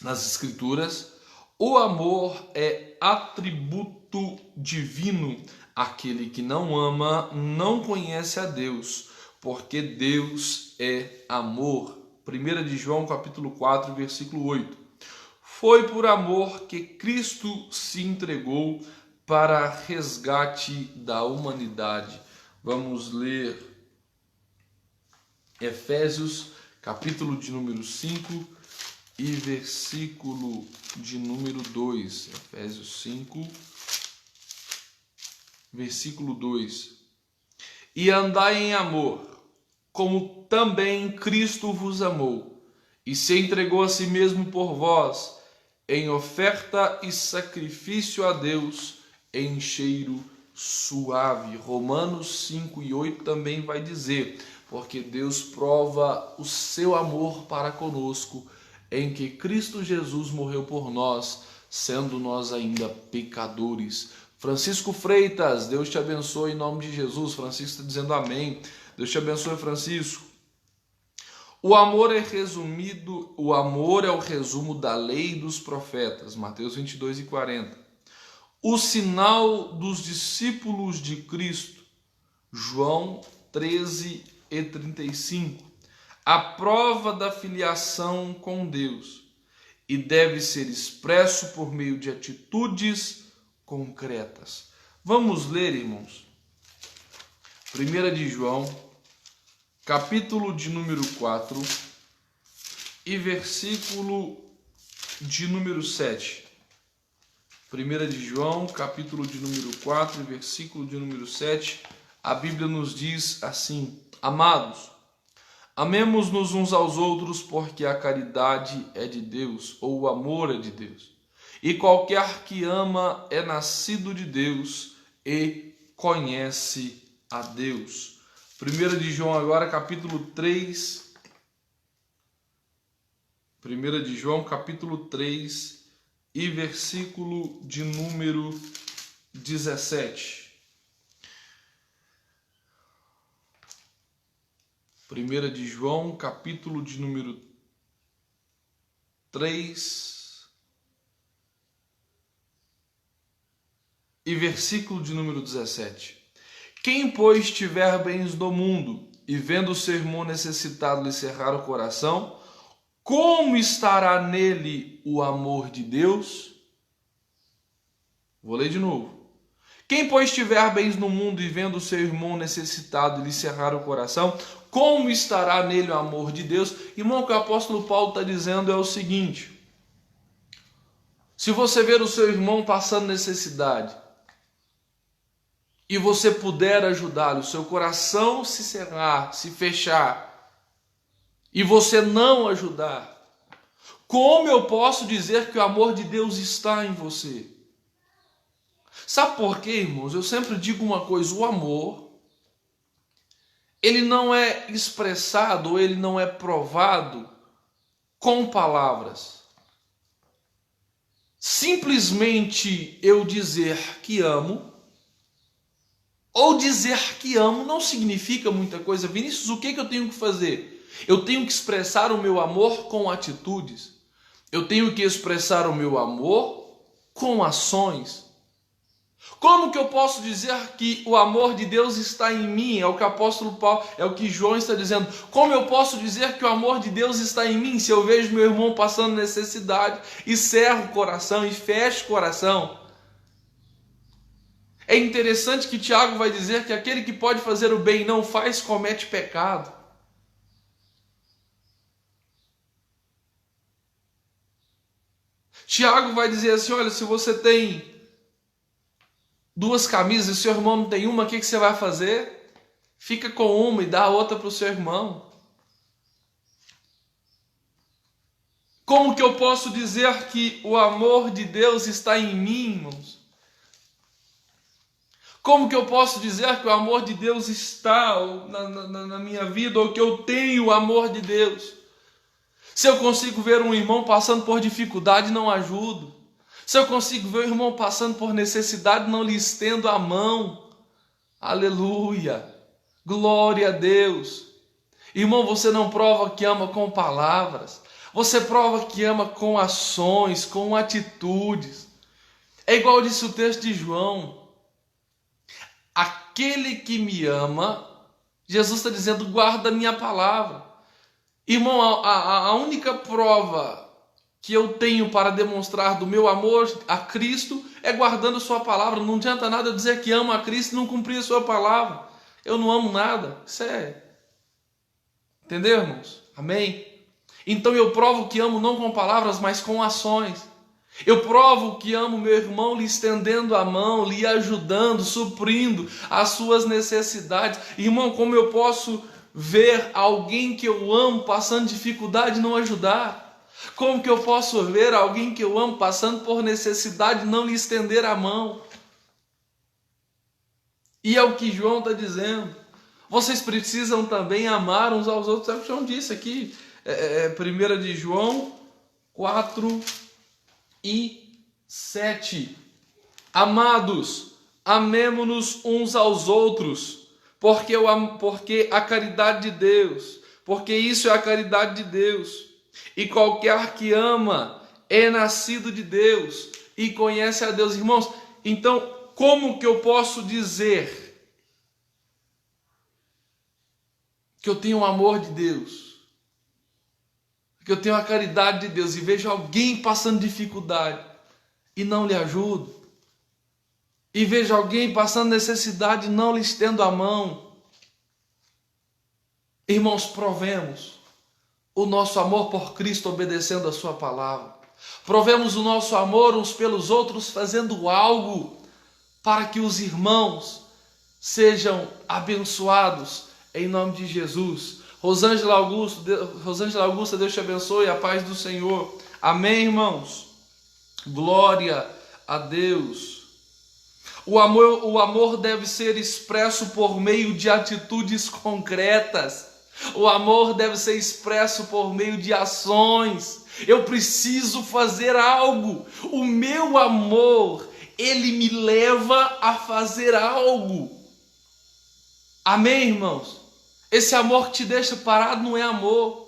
Nas Escrituras, o amor é atributo divino. Aquele que não ama não conhece a Deus, porque Deus é amor. 1 de João, capítulo 4, versículo 8. Foi por amor que Cristo se entregou para resgate da humanidade. Vamos ler Efésios, capítulo de número 5 e versículo de número 2. Efésios 5, versículo 2. E andai em amor, como também Cristo vos amou, e se entregou a si mesmo por vós, em oferta e sacrifício a Deus, em cheiro suave. Romanos 5 e 8 também vai dizer: porque Deus prova o seu amor para conosco, em que Cristo Jesus morreu por nós, sendo nós ainda pecadores. Francisco Freitas, Deus te abençoe em nome de Jesus. Francisco está dizendo amém. Deus te abençoe, Francisco. O amor é o resumo da lei e dos profetas. Mateus 22 e 40. O sinal dos discípulos de Cristo. João 13 e 35. A prova da filiação com Deus. E deve ser expresso por meio de atitudes concretas. Vamos ler, irmãos. 1 de João, capítulo de número 4 e versículo de número 7. 1 de João, capítulo de número 4 e versículo de número 7. A Bíblia nos diz assim: amados, amemo-nos uns aos outros, porque a caridade é de Deus, ou o amor é de Deus. E qualquer que ama é nascido de Deus e conhece a Deus. 1 de João agora, capítulo 3. 1 de João, capítulo 3 e versículo de número 17. 1 de João, capítulo de número 3 e versículo de número 17. Quem, pois, tiver bens do mundo e vendo o seu irmão necessitado lhe cerrar o coração, como estará nele o amor de Deus? Vou ler de novo. Quem, pois, tiver bens no mundo e vendo o seu irmão necessitado lhe cerrar o coração, como estará nele o amor de Deus? Irmão, o que o apóstolo Paulo está dizendo é o seguinte: se você ver o seu irmão passando necessidade e você puder ajudá-lo, o seu coração se cerrar, se fechar, e você não ajudar, como eu posso dizer que o amor de Deus está em você? Sabe por quê, irmãos? Eu sempre digo uma coisa: o amor, ele não é expressado, ele não é provado com palavras. Simplesmente eu dizer que amo, ou dizer que amo, não significa muita coisa. Vinícius, o que eu tenho que fazer? Eu tenho que expressar o meu amor com atitudes. Eu tenho que expressar o meu amor com ações. Como que eu posso dizer que o amor de Deus está em mim? É o que o apóstolo Paulo, é o que João está dizendo. Como eu posso dizer que o amor de Deus está em mim se eu vejo meu irmão passando necessidade e cerro o coração e fecho o coração? É interessante que Tiago vai dizer que aquele que pode fazer o bem e não faz, comete pecado. Tiago vai dizer assim, olha, se você tem 2 camisas e seu irmão não tem uma, o que você vai fazer? Fica com uma e dá a outra para o seu irmão. Como que eu posso dizer que o amor de Deus está em mim, irmãos? Como que eu posso dizer que o amor de Deus está na minha vida, ou que eu tenho o amor de Deus? Se eu consigo ver um irmão passando por dificuldade, não ajudo. Se eu consigo ver um irmão passando por necessidade, não lhe estendo a mão. Aleluia! Glória a Deus! Irmão, você não prova que ama com palavras. Você prova que ama com ações, com atitudes. É igual disse o texto de João. Aquele que me ama, Jesus está dizendo, guarda a minha palavra. Irmão, a única prova que eu tenho para demonstrar do meu amor a Cristo é guardando sua palavra. Não adianta nada eu dizer que amo a Cristo e não cumprir a sua palavra. Eu não amo nada. Isso é... Entendeu, irmãos? Amém? Então eu provo que amo não com palavras, mas com ações. Eu provo que amo meu irmão lhe estendendo a mão, lhe ajudando, suprindo as suas necessidades. Irmão, como eu posso ver alguém que eu amo passando dificuldade e não ajudar? Como que eu posso ver alguém que eu amo passando por necessidade e não lhe estender a mão? E é o que João está dizendo. Vocês precisam também amar uns aos outros. É o que João disse aqui. 1 de João 4:7. Amados, amemo-nos uns aos outros, porque a caridade de Deus, porque isso é a caridade de Deus. E qualquer que ama é nascido de Deus e conhece a Deus. Irmãos, então como que eu posso dizer que eu tenho o amor de Deus, que eu tenho a caridade de Deus e vejo alguém passando dificuldade e não lhe ajudo? E vejo alguém passando necessidade e não lhe estendo a mão? Irmãos, provemos o nosso amor por Cristo obedecendo a sua palavra. Provemos o nosso amor uns pelos outros fazendo algo para que os irmãos sejam abençoados em nome de Jesus. Rosângela Augusta, Deus te abençoe, a paz do Senhor. Amém, irmãos? Glória a Deus. O amor deve ser expresso por meio de atitudes concretas. O amor deve ser expresso por meio de ações. Eu preciso fazer algo. O meu amor, ele me leva a fazer algo. Amém, irmãos? Esse amor que te deixa parado não é amor.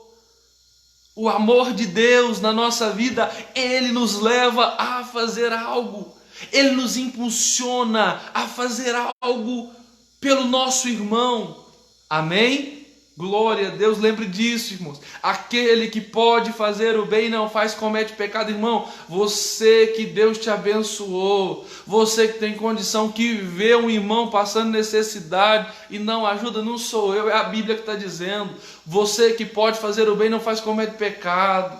O amor de Deus na nossa vida, ele nos leva a fazer algo. Ele nos impulsiona a fazer algo pelo nosso irmão. Amém? Glória a Deus, lembre disso, irmãos. Aquele que pode fazer o bem e não faz, comete pecado. Irmão, você que Deus te abençoou, você que tem condição, que vê um irmão passando necessidade e não ajuda, não sou eu, é a Bíblia que está dizendo. Você que pode fazer o bem e não faz, comete pecado.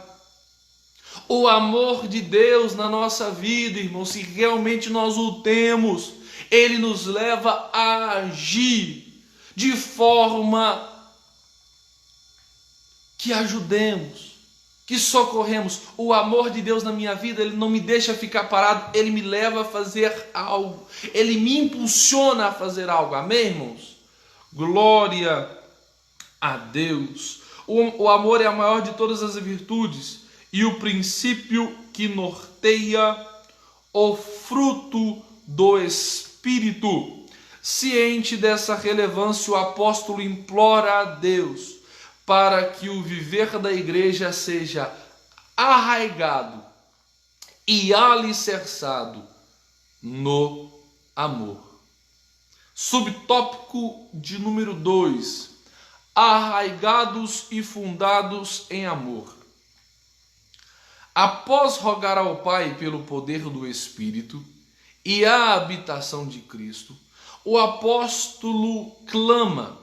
O amor de Deus na nossa vida, irmão, se realmente nós o temos, ele nos leva a agir de forma que ajudemos, que socorremos. O amor de Deus na minha vida, ele não me deixa ficar parado, ele me leva a fazer algo, ele me impulsiona a fazer algo. Amém, irmãos? Glória a Deus. O amor é a maior de todas as virtudes e o princípio que norteia o fruto do Espírito. Ciente dessa relevância, o apóstolo implora a Deus para que o viver da igreja seja arraigado e alicerçado no amor. Subtópico de número 2: arraigados e fundados em amor. Após rogar ao Pai pelo poder do Espírito e a habitação de Cristo, o apóstolo clama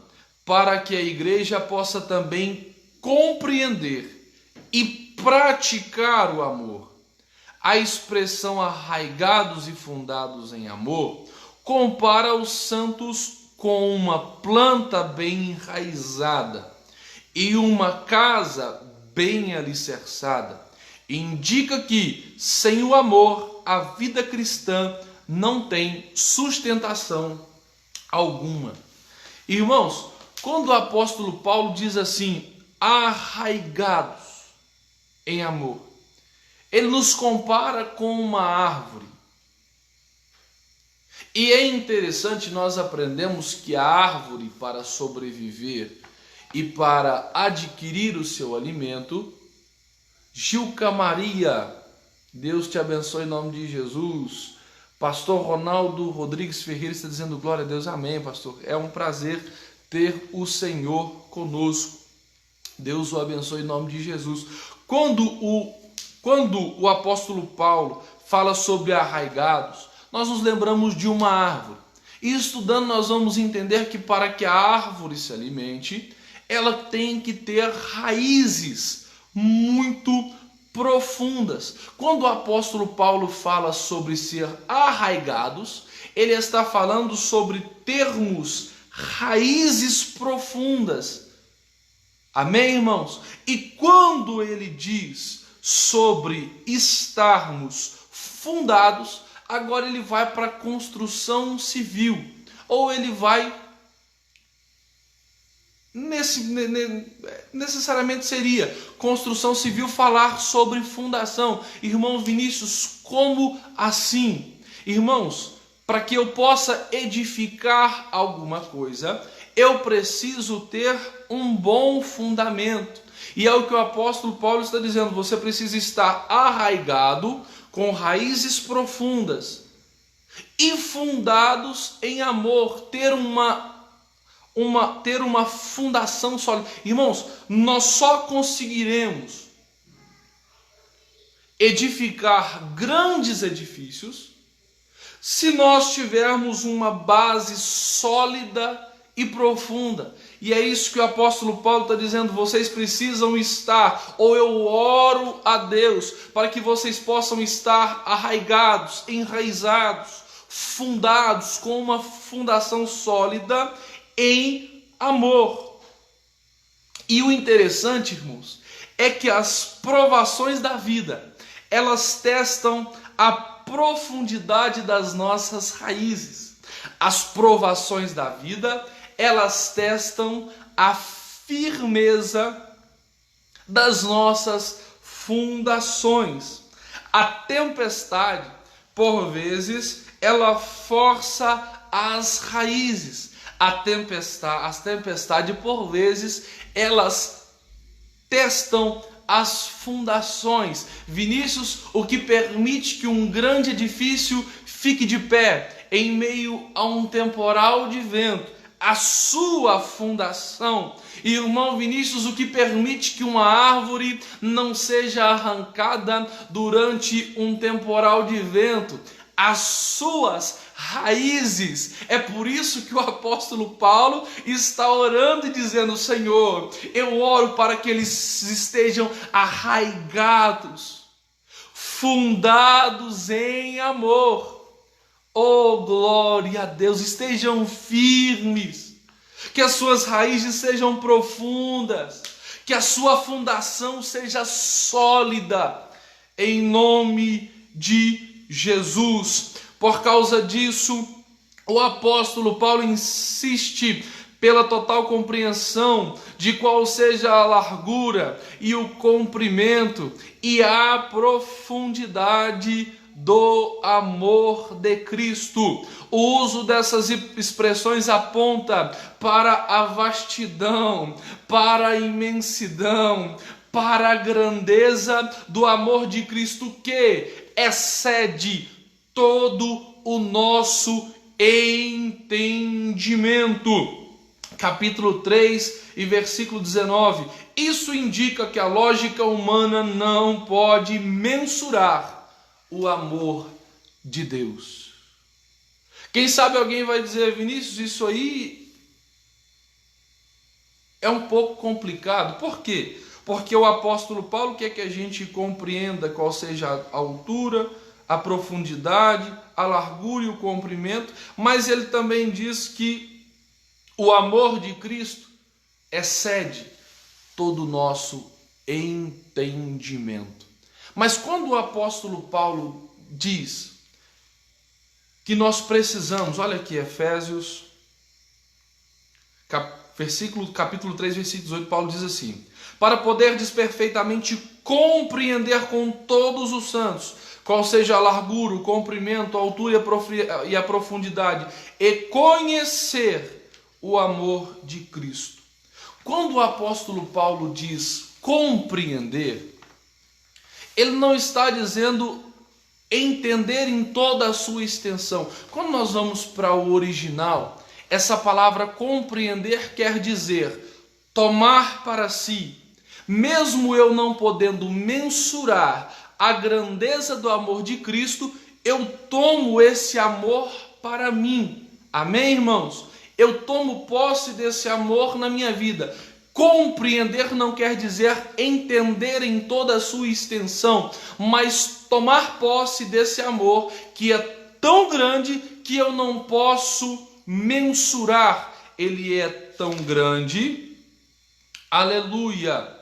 para que a igreja possa também compreender e praticar o amor. A expressão arraigados e fundados em amor compara os santos com uma planta bem enraizada e uma casa bem alicerçada. Indica que, sem o amor, a vida cristã não tem sustentação alguma. Irmãos, quando o apóstolo Paulo diz assim, arraigados em amor, ele nos compara com uma árvore. E é interessante, nós aprendemos que a árvore, para sobreviver e para adquirir o seu alimento, Gilca Maria, Deus te abençoe em nome de Jesus. Pastor Ronaldo Rodrigues Ferreira está dizendo glória a Deus, amém, pastor. É um prazer ter o Senhor conosco. Deus o abençoe em nome de Jesus. Quando o apóstolo Paulo fala sobre arraigados, nós nos lembramos de uma árvore. E estudando nós vamos entender que para que a árvore se alimente, ela tem que ter raízes muito profundas. Quando o apóstolo Paulo fala sobre ser arraigados, ele está falando sobre termos raízes profundas. Amém, irmãos? E quando ele diz sobre estarmos fundados, agora ele vai para a construção civil, ou ele vai necessariamente seria construção civil falar sobre fundação. Irmão Vinícius, como assim? Irmãos, para que eu possa edificar alguma coisa, eu preciso ter um bom fundamento. E é o que o apóstolo Paulo está dizendo, você precisa estar arraigado com raízes profundas e fundados em amor, ter uma fundação sólida. Irmãos, nós só conseguiremos edificar grandes edifícios se nós tivermos uma base sólida e profunda. E é isso que o apóstolo Paulo está dizendo, vocês precisam estar, ou eu oro a Deus, para que vocês possam estar arraigados, enraizados, fundados com uma fundação sólida em amor. E o interessante, irmãos, é que as provações da vida, elas testam a profundidade das nossas raízes. As provações da vida, elas testam a firmeza das nossas fundações. A tempestade, por vezes, ela força as raízes. As tempestades, por vezes, elas testam as fundações. Vinícius, o que permite que um grande edifício fique de pé em meio a um temporal de vento? A sua fundação. Irmão Vinícius, o que permite que uma árvore não seja arrancada durante um temporal de vento? As suas raízes. É por isso que o apóstolo Paulo está orando e dizendo, Senhor, eu oro para que eles estejam arraigados, fundados em amor. Oh, glória a Deus, estejam firmes, que as suas raízes sejam profundas, que a sua fundação seja sólida, em nome de Jesus. Por causa disso, o apóstolo Paulo insiste pela total compreensão de qual seja a largura e o comprimento e a profundidade do amor de Cristo. O uso dessas expressões aponta para a vastidão, para a imensidão, para a grandeza do amor de Cristo que excede todo o nosso entendimento. Capítulo 3 e versículo 19. Isso indica que a lógica humana não pode mensurar o amor de Deus. Quem sabe alguém vai dizer: Vinícius, isso aí é um pouco complicado. Por quê? Porque o apóstolo Paulo quer que a gente compreenda qual seja a altura, a profundidade, a largura e o comprimento, mas ele também diz que o amor de Cristo excede todo o nosso entendimento. Mas quando o apóstolo Paulo diz que nós precisamos, olha aqui, Efésios, capítulo 3, versículo 18, Paulo diz assim: para poderdes perfeitamente compreender com todos os santos qual seja a largura, o comprimento, a altura e a profundidade, e conhecer o amor de Cristo. Quando o apóstolo Paulo diz compreender, ele não está dizendo entender em toda a sua extensão. Quando nós vamos para o original, essa palavra compreender quer dizer tomar para si. Mesmo eu não podendo mensurar a grandeza do amor de Cristo, eu tomo esse amor para mim. Amém, irmãos? Eu tomo posse desse amor na minha vida. Compreender não quer dizer entender em toda a sua extensão, mas tomar posse desse amor que é tão grande que eu não posso mensurar. Ele é tão grande. Aleluia!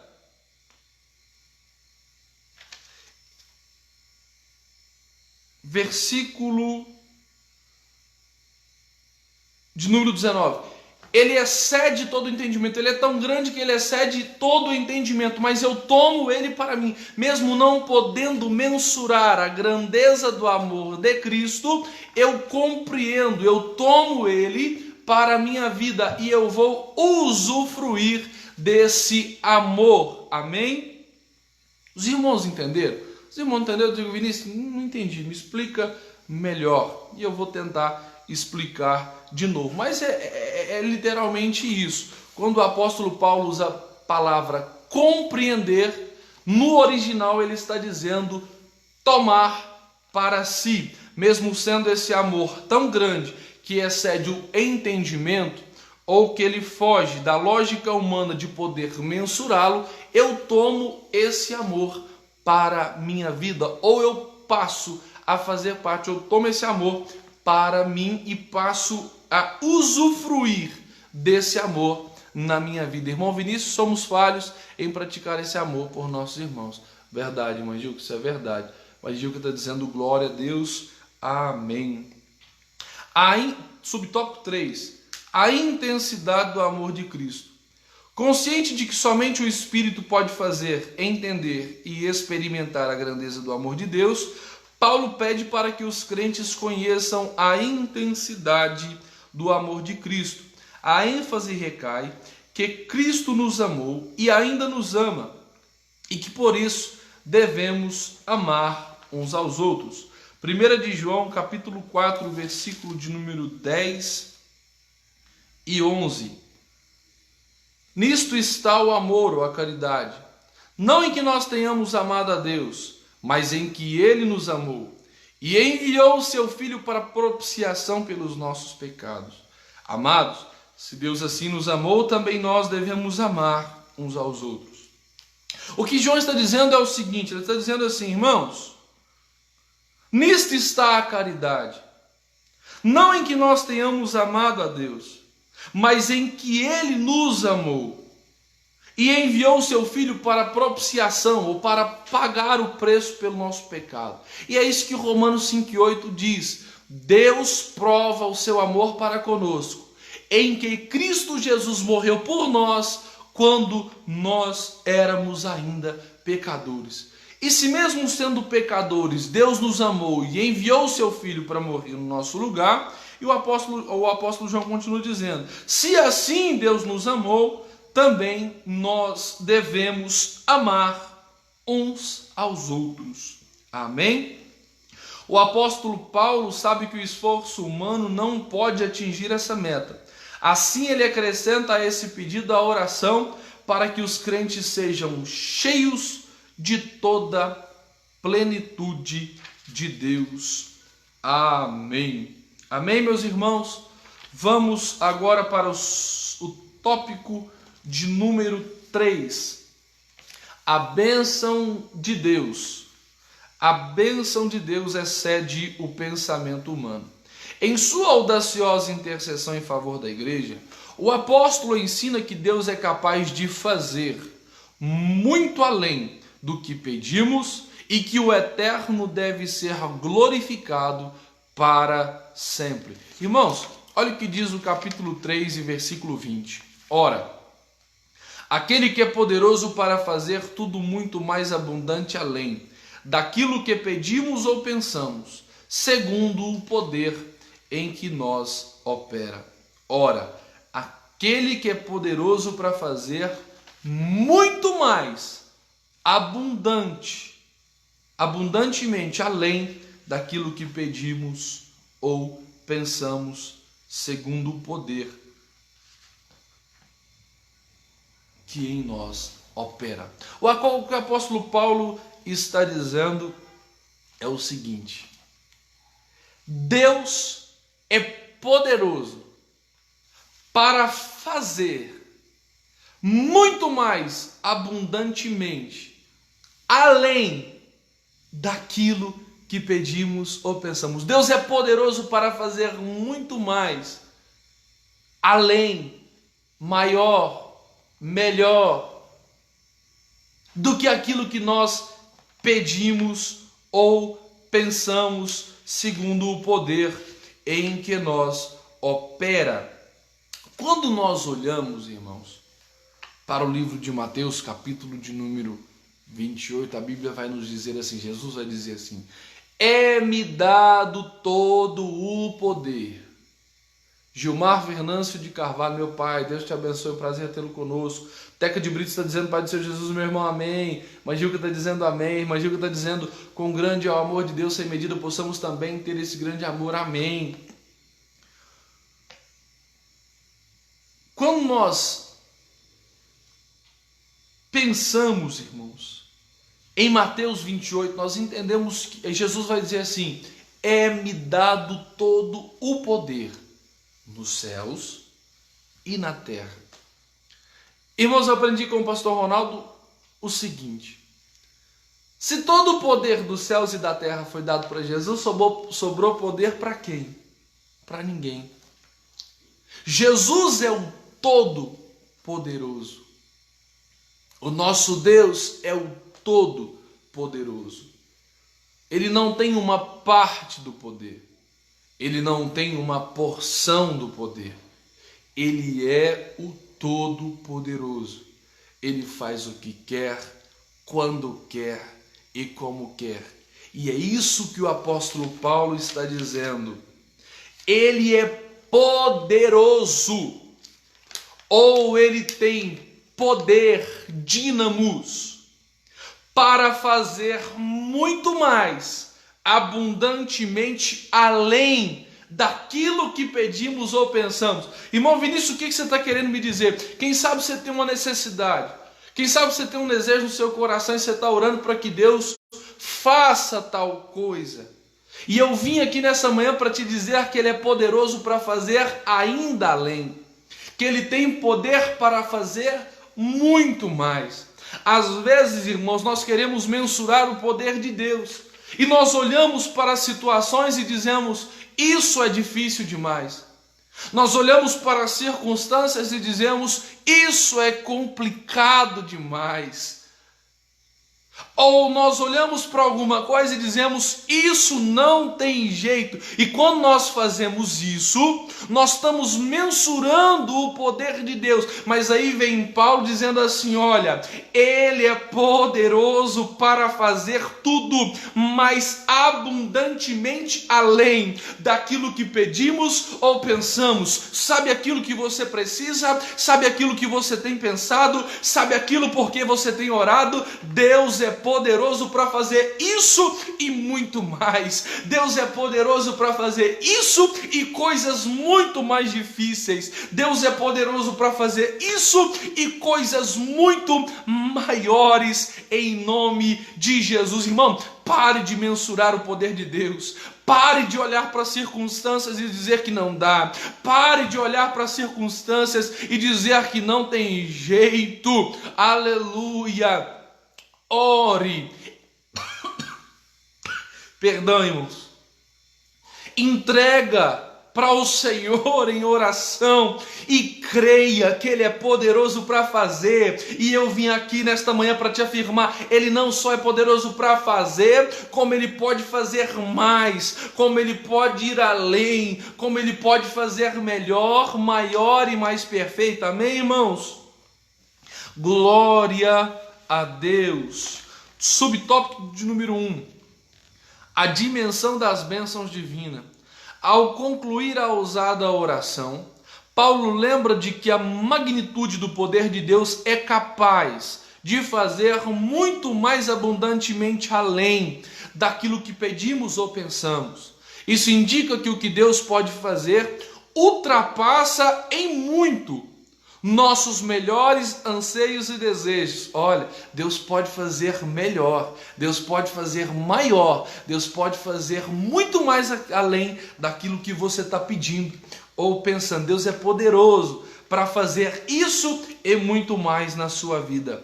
Versículo de número 19. Ele excede todo o entendimento. Ele é tão grande que ele excede todo o entendimento. Mas eu tomo ele para mim. Mesmo não podendo mensurar a grandeza do amor de Cristo, eu compreendo, eu tomo ele para a minha vida. E eu vou usufruir desse amor. Amém? Os irmãos entenderam? Os irmãos entenderam? Eu digo: Vinícius, não entendi. Me explica melhor. E eu vou tentar explicar de novo, mas é literalmente isso. Quando o apóstolo Paulo usa a palavra compreender, no original ele está dizendo tomar para si, mesmo sendo esse amor tão grande que excede o entendimento, ou que ele foge da lógica humana de poder mensurá-lo, eu tomo esse amor para minha vida, ou eu passo a fazer parte, eu tomo esse amor para mim e passo a usufruir desse amor na minha vida. Irmão Vinícius, somos falhos em praticar esse amor por nossos irmãos. Verdade, irmã Gilca, isso é verdade. Mas Gilca está dizendo glória a Deus. Amém. Subtópico 3. A intensidade do amor de Cristo. Consciente de que somente o Espírito pode fazer, entender e experimentar a grandeza do amor de Deus, Paulo pede para que os crentes conheçam a intensidade do amor de Cristo. A ênfase recai que Cristo nos amou e ainda nos ama, e que por isso devemos amar uns aos outros. 1 de João, capítulo 4, versículo de número 10 e 11. Nisto está o amor ou a caridade, não em que nós tenhamos amado a Deus, mas em que Ele nos amou e enviou o seu Filho para propiciação pelos nossos pecados. Amados, se Deus assim nos amou, também nós devemos amar uns aos outros. O que João está dizendo é o seguinte, ele está dizendo assim: irmãos, nisto está a caridade, não em que nós tenhamos amado a Deus, mas em que Ele nos amou e enviou o seu Filho para propiciação, ou para pagar o preço pelo nosso pecado. E é isso que Romanos 5,8 diz: Deus prova o seu amor para conosco, em que Cristo Jesus morreu por nós, quando nós éramos ainda pecadores. E se mesmo sendo pecadores, Deus nos amou e enviou o seu Filho para morrer no nosso lugar, e o apóstolo João continua dizendo: se assim Deus nos amou, também nós devemos amar uns aos outros. Amém? O apóstolo Paulo sabe que o esforço humano não pode atingir essa meta. Assim ele acrescenta a esse pedido a oração para que os crentes sejam cheios de toda plenitude de Deus. Amém. Amém, meus irmãos? Vamos agora para o tópico de número 3. A bênção de Deus. A bênção de Deus excede o pensamento humano. Em sua audaciosa intercessão em favor da igreja, o apóstolo ensina que Deus é capaz de fazer muito além do que pedimos e que o eterno deve ser glorificado para sempre. Irmãos, olha o que diz o capítulo 3 e versículo 20. Ora, aquele que é poderoso para fazer tudo muito mais abundante além daquilo que pedimos ou pensamos, segundo o poder em que nos opera. Ora, aquele que é poderoso para fazer muito mais abundantemente além daquilo que pedimos ou pensamos, segundo o poder que em nós opera. O que o apóstolo Paulo está dizendo é o seguinte: Deus é poderoso para fazer muito mais abundantemente além daquilo que pedimos ou pensamos. Deus é poderoso para fazer muito mais além, maior, melhor do que aquilo que nós pedimos ou pensamos, segundo o poder em que nós opera. Quando nós olhamos, irmãos, para o livro de Mateus, capítulo de número 28, a Bíblia vai nos dizer assim, Jesus vai dizer assim: é-me dado todo o poder. Gilmar Fernâncio de Carvalho, meu pai, Deus te abençoe, prazer tê-lo conosco. Teca de Brito está dizendo, Pai do Senhor Jesus, meu irmão, amém. Magilca está dizendo amém. Magilca está dizendo, com grande é o amor de Deus sem medida, possamos também ter esse grande amor, amém. Quando nós pensamos, irmãos, em Mateus 28, nós entendemos que Jesus vai dizer assim: é-me dado todo o poder nos céus e na terra. Irmãos, eu aprendi com o pastor Ronaldo o seguinte: se todo o poder dos céus e da terra foi dado para Jesus, sobrou poder para quem? Para ninguém. Jesus é o Todo-Poderoso. O nosso Deus é o Todo-Poderoso. Ele não tem uma parte do poder. Ele não tem uma porção do poder. Ele é o Todo-Poderoso. Ele faz o que quer, quando quer e como quer. E é isso que o apóstolo Paulo está dizendo. Ele é poderoso, ou ele tem poder, dínamos, para fazer muito mais abundantemente além daquilo que pedimos ou pensamos. Irmão Vinícius, o que você está querendo me dizer? Quem sabe você tem uma necessidade, quem sabe você tem um desejo no seu coração e você está orando para que Deus faça tal coisa. E eu vim aqui nessa manhã para te dizer que Ele é poderoso para fazer ainda além, que Ele tem poder para fazer muito mais. Às vezes, irmãos, nós queremos mensurar o poder de Deus e nós olhamos para as situações e dizemos: isso é difícil demais. Nós olhamos para as circunstâncias e dizemos: isso é complicado demais. Ou nós olhamos para alguma coisa e dizemos: isso não tem jeito. E quando nós fazemos isso, nós estamos mensurando o poder de Deus. Mas aí vem Paulo dizendo assim: olha, Ele é poderoso para fazer tudo, mas abundantemente além daquilo que pedimos ou pensamos. Sabe aquilo que você precisa? Sabe aquilo que você tem pensado? Sabe aquilo por que você tem orado? Deus é é poderoso para fazer isso e muito mais. Deus é poderoso para fazer isso e coisas muito mais difíceis. Deus é poderoso para fazer isso e coisas muito maiores em nome de Jesus. Irmão, pare de mensurar o poder de Deus. Pare de olhar para as circunstâncias e dizer que não dá. Pare de olhar para as circunstâncias e dizer que não tem jeito. Aleluia. Ore. Perdão, irmãos. Entrega para o Senhor em oração e creia que Ele é poderoso para fazer. E eu vim aqui nesta manhã para te afirmar, Ele não só é poderoso para fazer, como Ele pode fazer mais, como Ele pode ir além, como Ele pode fazer melhor, maior e mais perfeito. Amém, irmãos? Glória a Deus. Subtópico de número 1. A dimensão das bênçãos divinas. Ao concluir a ousada oração, Paulo lembra de que a magnitude do poder de Deus é capaz de fazer muito mais abundantemente além daquilo que pedimos ou pensamos. Isso indica que o que Deus pode fazer ultrapassa em muito nossos melhores anseios e desejos. Olha, Deus pode fazer melhor, Deus pode fazer maior, Deus pode fazer muito mais além daquilo que você está pedindo ou pensando. Deus é poderoso para fazer isso e muito mais na sua vida.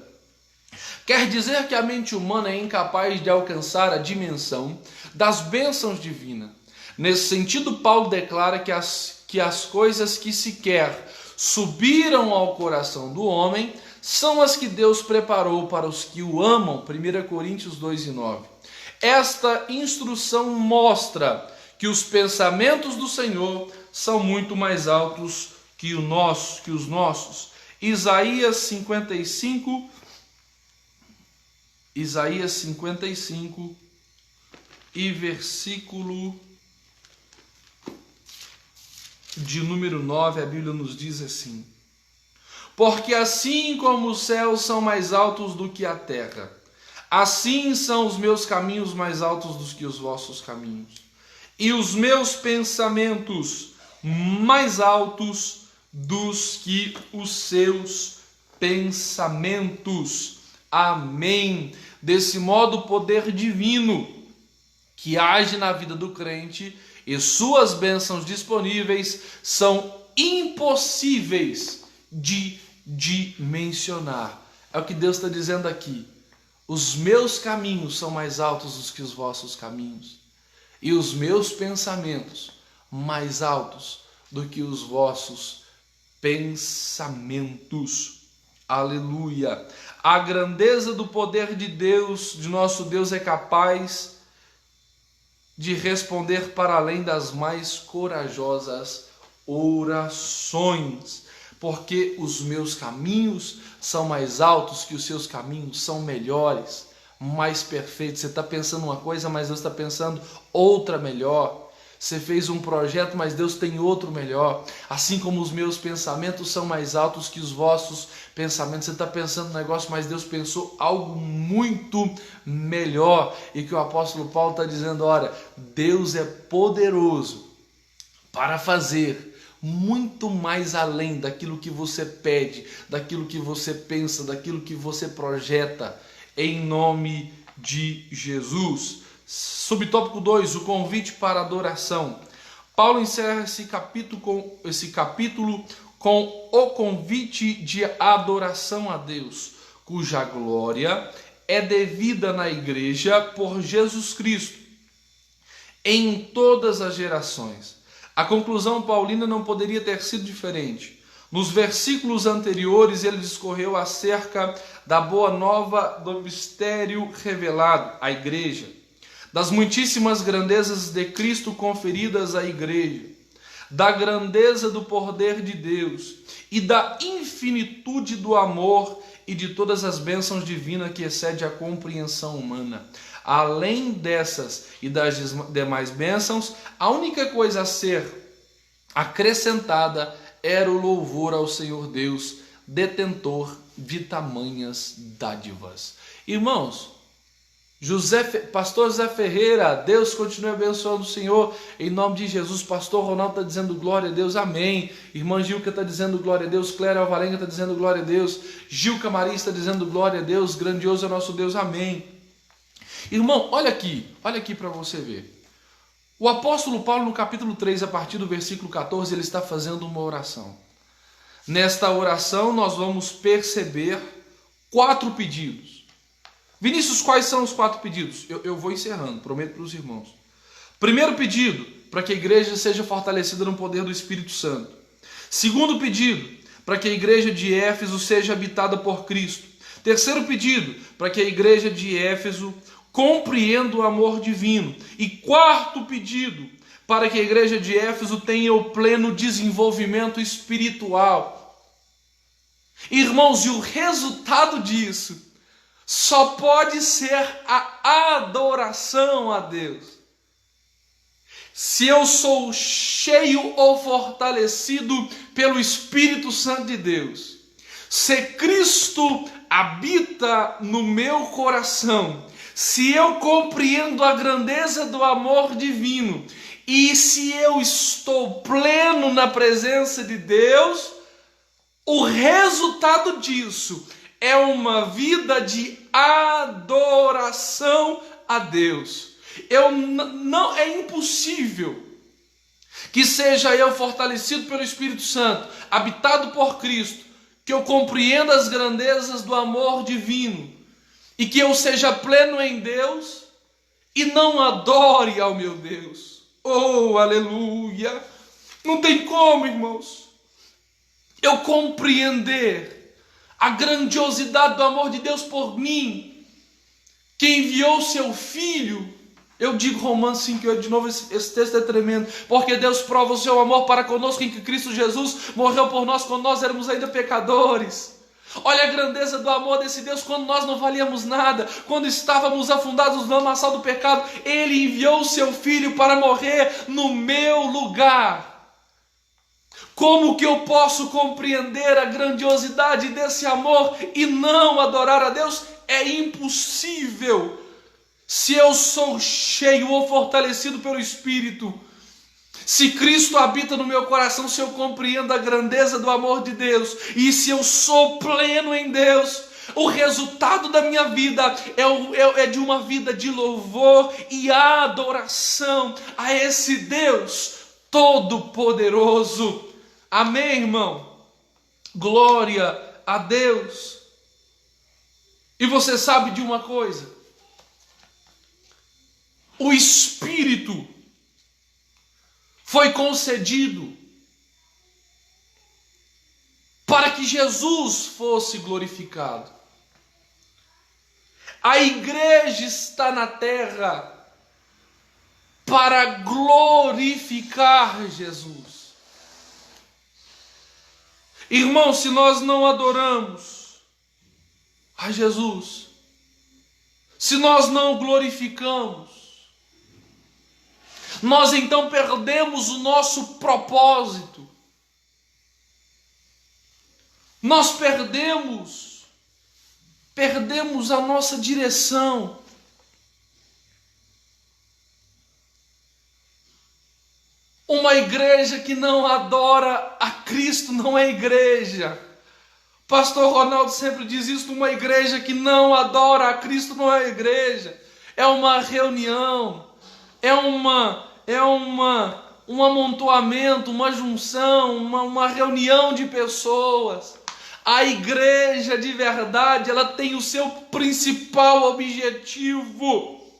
Quer dizer que a mente humana é incapaz de alcançar a dimensão das bênçãos divinas. Nesse sentido, Paulo declara que as coisas que se quer subiram ao coração do homem são as que Deus preparou para os que o amam. 1 Coríntios 2:9. Esta instrução mostra que os pensamentos do Senhor são muito mais altos que os nossos. Isaías 55 e versículo de número 9, a Bíblia nos diz assim: porque assim como os céus são mais altos do que a terra, assim são os meus caminhos mais altos do que os vossos caminhos, e os meus pensamentos mais altos dos que os seus pensamentos. Amém. Desse modo, o poder divino que age na vida do crente e suas bênçãos disponíveis são impossíveis de dimensionar. É o que Deus está dizendo aqui. Os meus caminhos são mais altos do que os vossos caminhos, e os meus pensamentos mais altos do que os vossos pensamentos. Aleluia! A grandeza do poder de Deus, de nosso Deus, é capaz de responder para além das mais corajosas orações, porque os meus caminhos são mais altos que os seus caminhos, são melhores, mais perfeitos. Você está pensando uma coisa, mas Deus está pensando outra melhor. Você fez um projeto, mas Deus tem outro melhor. Assim como os meus pensamentos são mais altos que os vossos pensamentos. Você está pensando um negócio, mas Deus pensou algo muito melhor. E que o apóstolo Paulo está dizendo, olha, Deus é poderoso para fazer muito mais além daquilo que você pede, daquilo que você pensa, daquilo que você projeta, em nome de Jesus. Subtópico 2, o convite para adoração. Paulo encerra esse capítulo com o convite de adoração a Deus, cuja glória é devida na igreja por Jesus Cristo em todas as gerações. A conclusão paulina não poderia ter sido diferente. Nos versículos anteriores ele discorreu acerca da boa nova do mistério revelado à igreja, das muitíssimas grandezas de Cristo conferidas à igreja, da grandeza do poder de Deus e da infinitude do amor e de todas as bênçãos divinas que excede a compreensão humana. Além dessas e das demais bênçãos, a única coisa a ser acrescentada era o louvor ao Senhor Deus, detentor de tamanhas dádivas. Irmãos, Pastor José Ferreira, Deus continue abençoando o Senhor, em nome de Jesus. Pastor Ronaldo está dizendo glória a Deus, amém. Irmã Gilca está dizendo glória a Deus, Cléria Alvarenga está dizendo glória a Deus, Gilca Maria está dizendo glória a Deus, grandioso é nosso Deus, amém. Irmão, olha aqui para você ver. O apóstolo Paulo, no capítulo 3, a partir do versículo 14, ele está fazendo uma oração. Nesta oração nós vamos perceber 4 pedidos. Vinícius, quais são os 4 pedidos? Eu vou encerrando, prometo para os irmãos. Primeiro pedido, para que a igreja seja fortalecida no poder do Espírito Santo. Segundo pedido, para que a igreja de Éfeso seja habitada por Cristo. Terceiro pedido, para que a igreja de Éfeso compreenda o amor divino. E quarto pedido, para que a igreja de Éfeso tenha o pleno desenvolvimento espiritual. Irmãos, e o resultado disso só pode ser a adoração a Deus. Se eu sou cheio ou fortalecido pelo Espírito Santo de Deus, se Cristo habita no meu coração, se eu compreendo a grandeza do amor divino e se eu estou pleno na presença de Deus, o resultado disso é uma vida de adoração a Deus. Não é impossível que seja eu fortalecido pelo Espírito Santo, habitado por Cristo, que eu compreenda as grandezas do amor divino e que eu seja pleno em Deus e não adore ao meu Deus. Oh, aleluia! Não tem como, irmãos, eu compreender a grandiosidade do amor de Deus por mim, que enviou seu Filho. Eu digo Romanos 5,8 de novo, esse texto é tremendo. Porque Deus prova o seu amor para conosco em que Cristo Jesus morreu por nós quando nós éramos ainda pecadores. Olha a grandeza do amor desse Deus quando nós não valíamos nada, quando estávamos afundados no lamaçal do pecado. Ele enviou o seu Filho para morrer no meu lugar. Como que eu posso compreender a grandiosidade desse amor e não adorar a Deus? É impossível. Se eu sou cheio ou fortalecido pelo Espírito, se Cristo habita no meu coração, se eu compreendo a grandeza do amor de Deus e se eu sou pleno em Deus, o resultado da minha vida é de uma vida de louvor e adoração a esse Deus Todo-Poderoso. Amém, irmão? Glória a Deus. E você sabe de uma coisa? O Espírito foi concedido para que Jesus fosse glorificado. A igreja está na terra para glorificar Jesus. Irmão, se nós não adoramos a Jesus, se nós não o glorificamos, nós então perdemos o nosso propósito. Nós perdemos a nossa direção. Uma igreja que não adora a Cristo não é igreja. Pastor Ronaldo sempre diz isso, uma igreja que não adora a Cristo não é igreja. É uma reunião, é um amontoamento, uma junção, uma reunião de pessoas. A igreja de verdade, ela tem o seu principal objetivo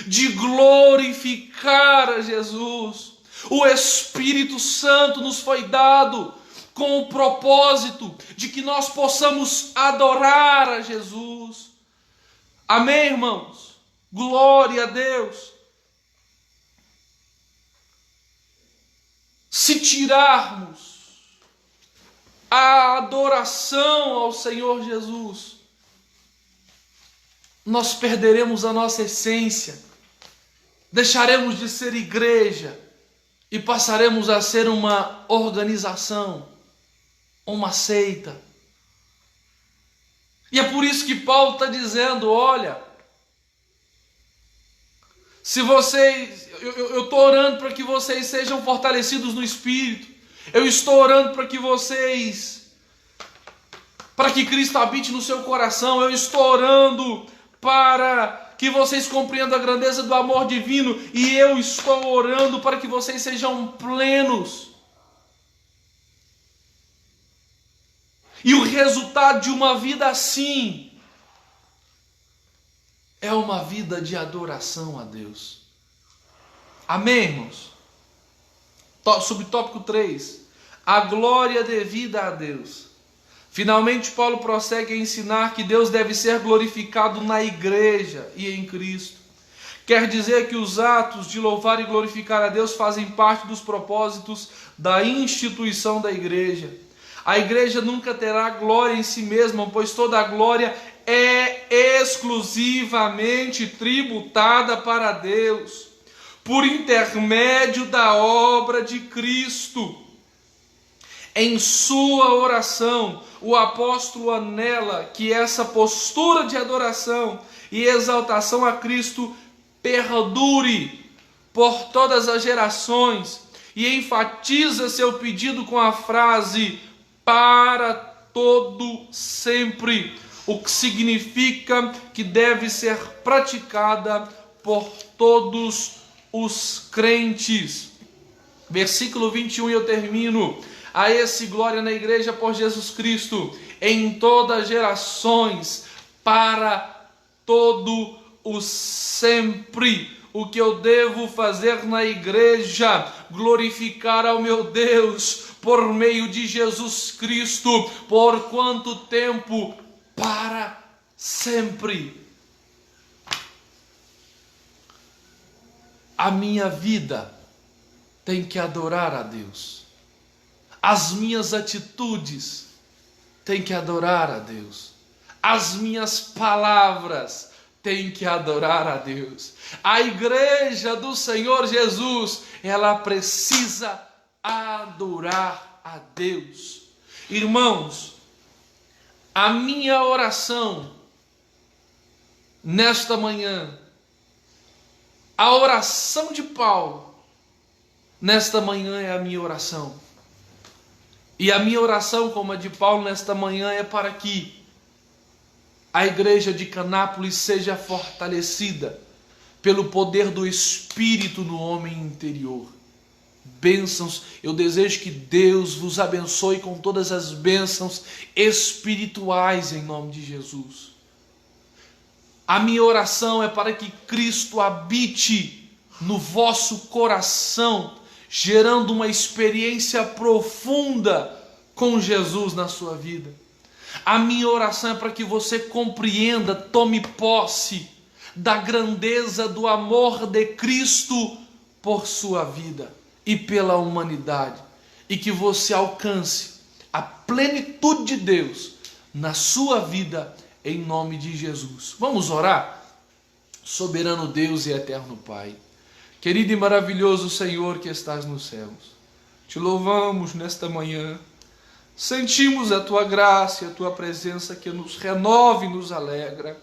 de glorificar a Jesus. O Espírito Santo nos foi dado com o propósito de que nós possamos adorar a Jesus. Amém, irmãos? Glória a Deus. Se tirarmos a adoração ao Senhor Jesus, nós perderemos a nossa essência, deixaremos de ser igreja e passaremos a ser uma organização, uma seita. E é por isso que Paulo está dizendo, olha, Se vocês, eu estou orando para que vocês sejam fortalecidos no Espírito. Eu estou orando para que Cristo habite no seu coração. Eu estou orando para que vocês compreendam a grandeza do amor divino. E eu estou orando para que vocês sejam plenos. E o resultado de uma vida assim é uma vida de adoração a Deus. Amém, irmãos? Subtópico 3. A glória devida a Deus. Finalmente, Paulo prossegue a ensinar que Deus deve ser glorificado na igreja e em Cristo. Quer dizer que os atos de louvar e glorificar a Deus fazem parte dos propósitos da instituição da igreja. A igreja nunca terá glória em si mesma, pois toda a glória é exclusivamente tributada para Deus, por intermédio da obra de Cristo. Em sua oração, o apóstolo anela que essa postura de adoração e exaltação a Cristo perdure por todas as gerações e enfatiza seu pedido com a frase para todo sempre, o que significa que deve ser praticada por todos os crentes. Versículo 21, e eu termino. A esse glória na igreja por Jesus Cristo, em todas as gerações, para todo o sempre. O que eu devo fazer na igreja? Glorificar ao meu Deus por meio de Jesus Cristo. Por quanto tempo? Para sempre. A minha vida tem que adorar a Deus. As minhas atitudes têm que adorar a Deus. As minhas palavras têm que adorar a Deus. A igreja do Senhor Jesus, ela precisa adorar a Deus. Irmãos, a minha oração nesta manhã, a oração de Paulo nesta manhã é a minha oração. E a minha oração, como a de Paulo nesta manhã, é para que a igreja de Canápolis seja fortalecida pelo poder do Espírito no homem interior. Bênçãos, eu desejo que Deus vos abençoe com todas as bênçãos espirituais em nome de Jesus. A minha oração é para que Cristo habite no vosso coração, gerando uma experiência profunda com Jesus na sua vida. A minha oração é para que você compreenda, tome posse da grandeza do amor de Cristo por sua vida e pela humanidade, e que você alcance a plenitude de Deus na sua vida em nome de Jesus. Vamos orar? Soberano Deus e eterno Pai, querido e maravilhoso Senhor que estás nos céus, te louvamos nesta manhã, sentimos a Tua graça e a Tua presença que nos renova e nos alegra.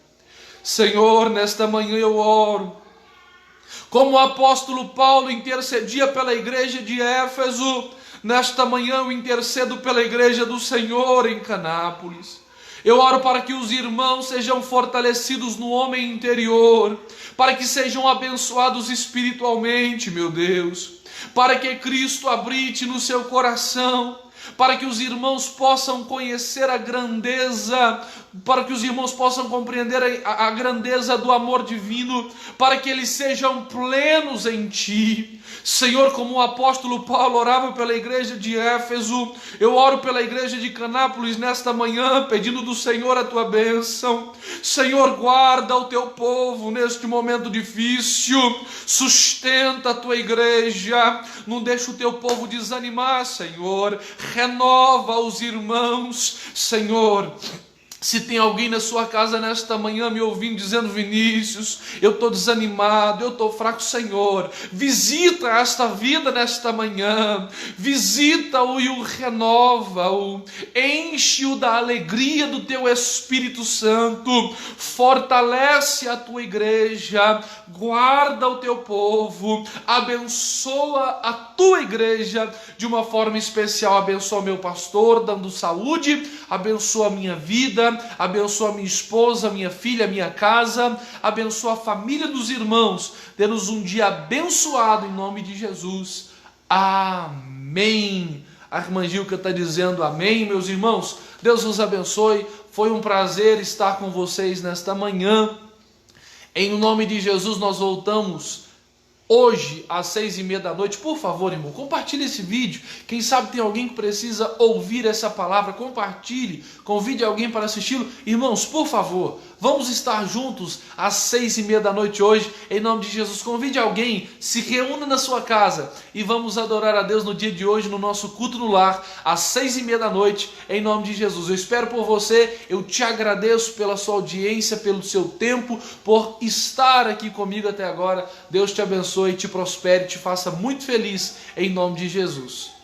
Senhor, nesta manhã eu oro, como o apóstolo Paulo intercedia pela igreja de Éfeso, nesta manhã eu intercedo pela igreja do Senhor em Canápolis. Eu oro para que os irmãos sejam fortalecidos no homem interior, para que sejam abençoados espiritualmente, meu Deus, para que Cristo habite no seu coração, para que os irmãos possam conhecer a grandeza, para que os irmãos possam compreender a grandeza do amor divino, para que eles sejam plenos em Ti. Senhor, como o apóstolo Paulo orava pela igreja de Éfeso, eu oro pela igreja de Canápolis nesta manhã, pedindo do Senhor a Tua bênção. Senhor, guarda o Teu povo neste momento difícil, sustenta a Tua igreja, não deixa o Teu povo desanimar, Senhor, renova os irmãos, Senhor. Se tem alguém na sua casa nesta manhã me ouvindo dizendo: Vinícius, eu estou desanimado, eu estou fraco, Senhor, visita esta vida nesta manhã, visita-o e o renova-o, enche-o da alegria do teu Espírito Santo, fortalece a tua igreja, guarda o teu povo, abençoa a tua igreja de uma forma especial, abençoa meu pastor, dando saúde, abençoa a minha vida, abençoa minha esposa, minha filha, minha casa, abençoa a família dos irmãos, dê-nos um dia abençoado em nome de Jesus. Amém. A irmã Gilca está dizendo amém, meus irmãos. Deus os abençoe. Foi um prazer estar com vocês nesta manhã. Em nome de Jesus nós voltamos hoje, às 6:30 da noite. Por favor, irmão, compartilhe esse vídeo. Quem sabe tem alguém que precisa ouvir essa palavra. Compartilhe, convide alguém para assisti-lo. Irmãos, por favor, vamos estar juntos às 6:30 da noite hoje. Em nome de Jesus, convide alguém, se reúna na sua casa e vamos adorar a Deus no dia de hoje, no nosso culto no lar, às 6:30 da noite, em nome de Jesus. Eu espero por você, eu te agradeço pela sua audiência, pelo seu tempo, por estar aqui comigo até agora. Deus te abençoe, te prospere, te faça muito feliz, em nome de Jesus.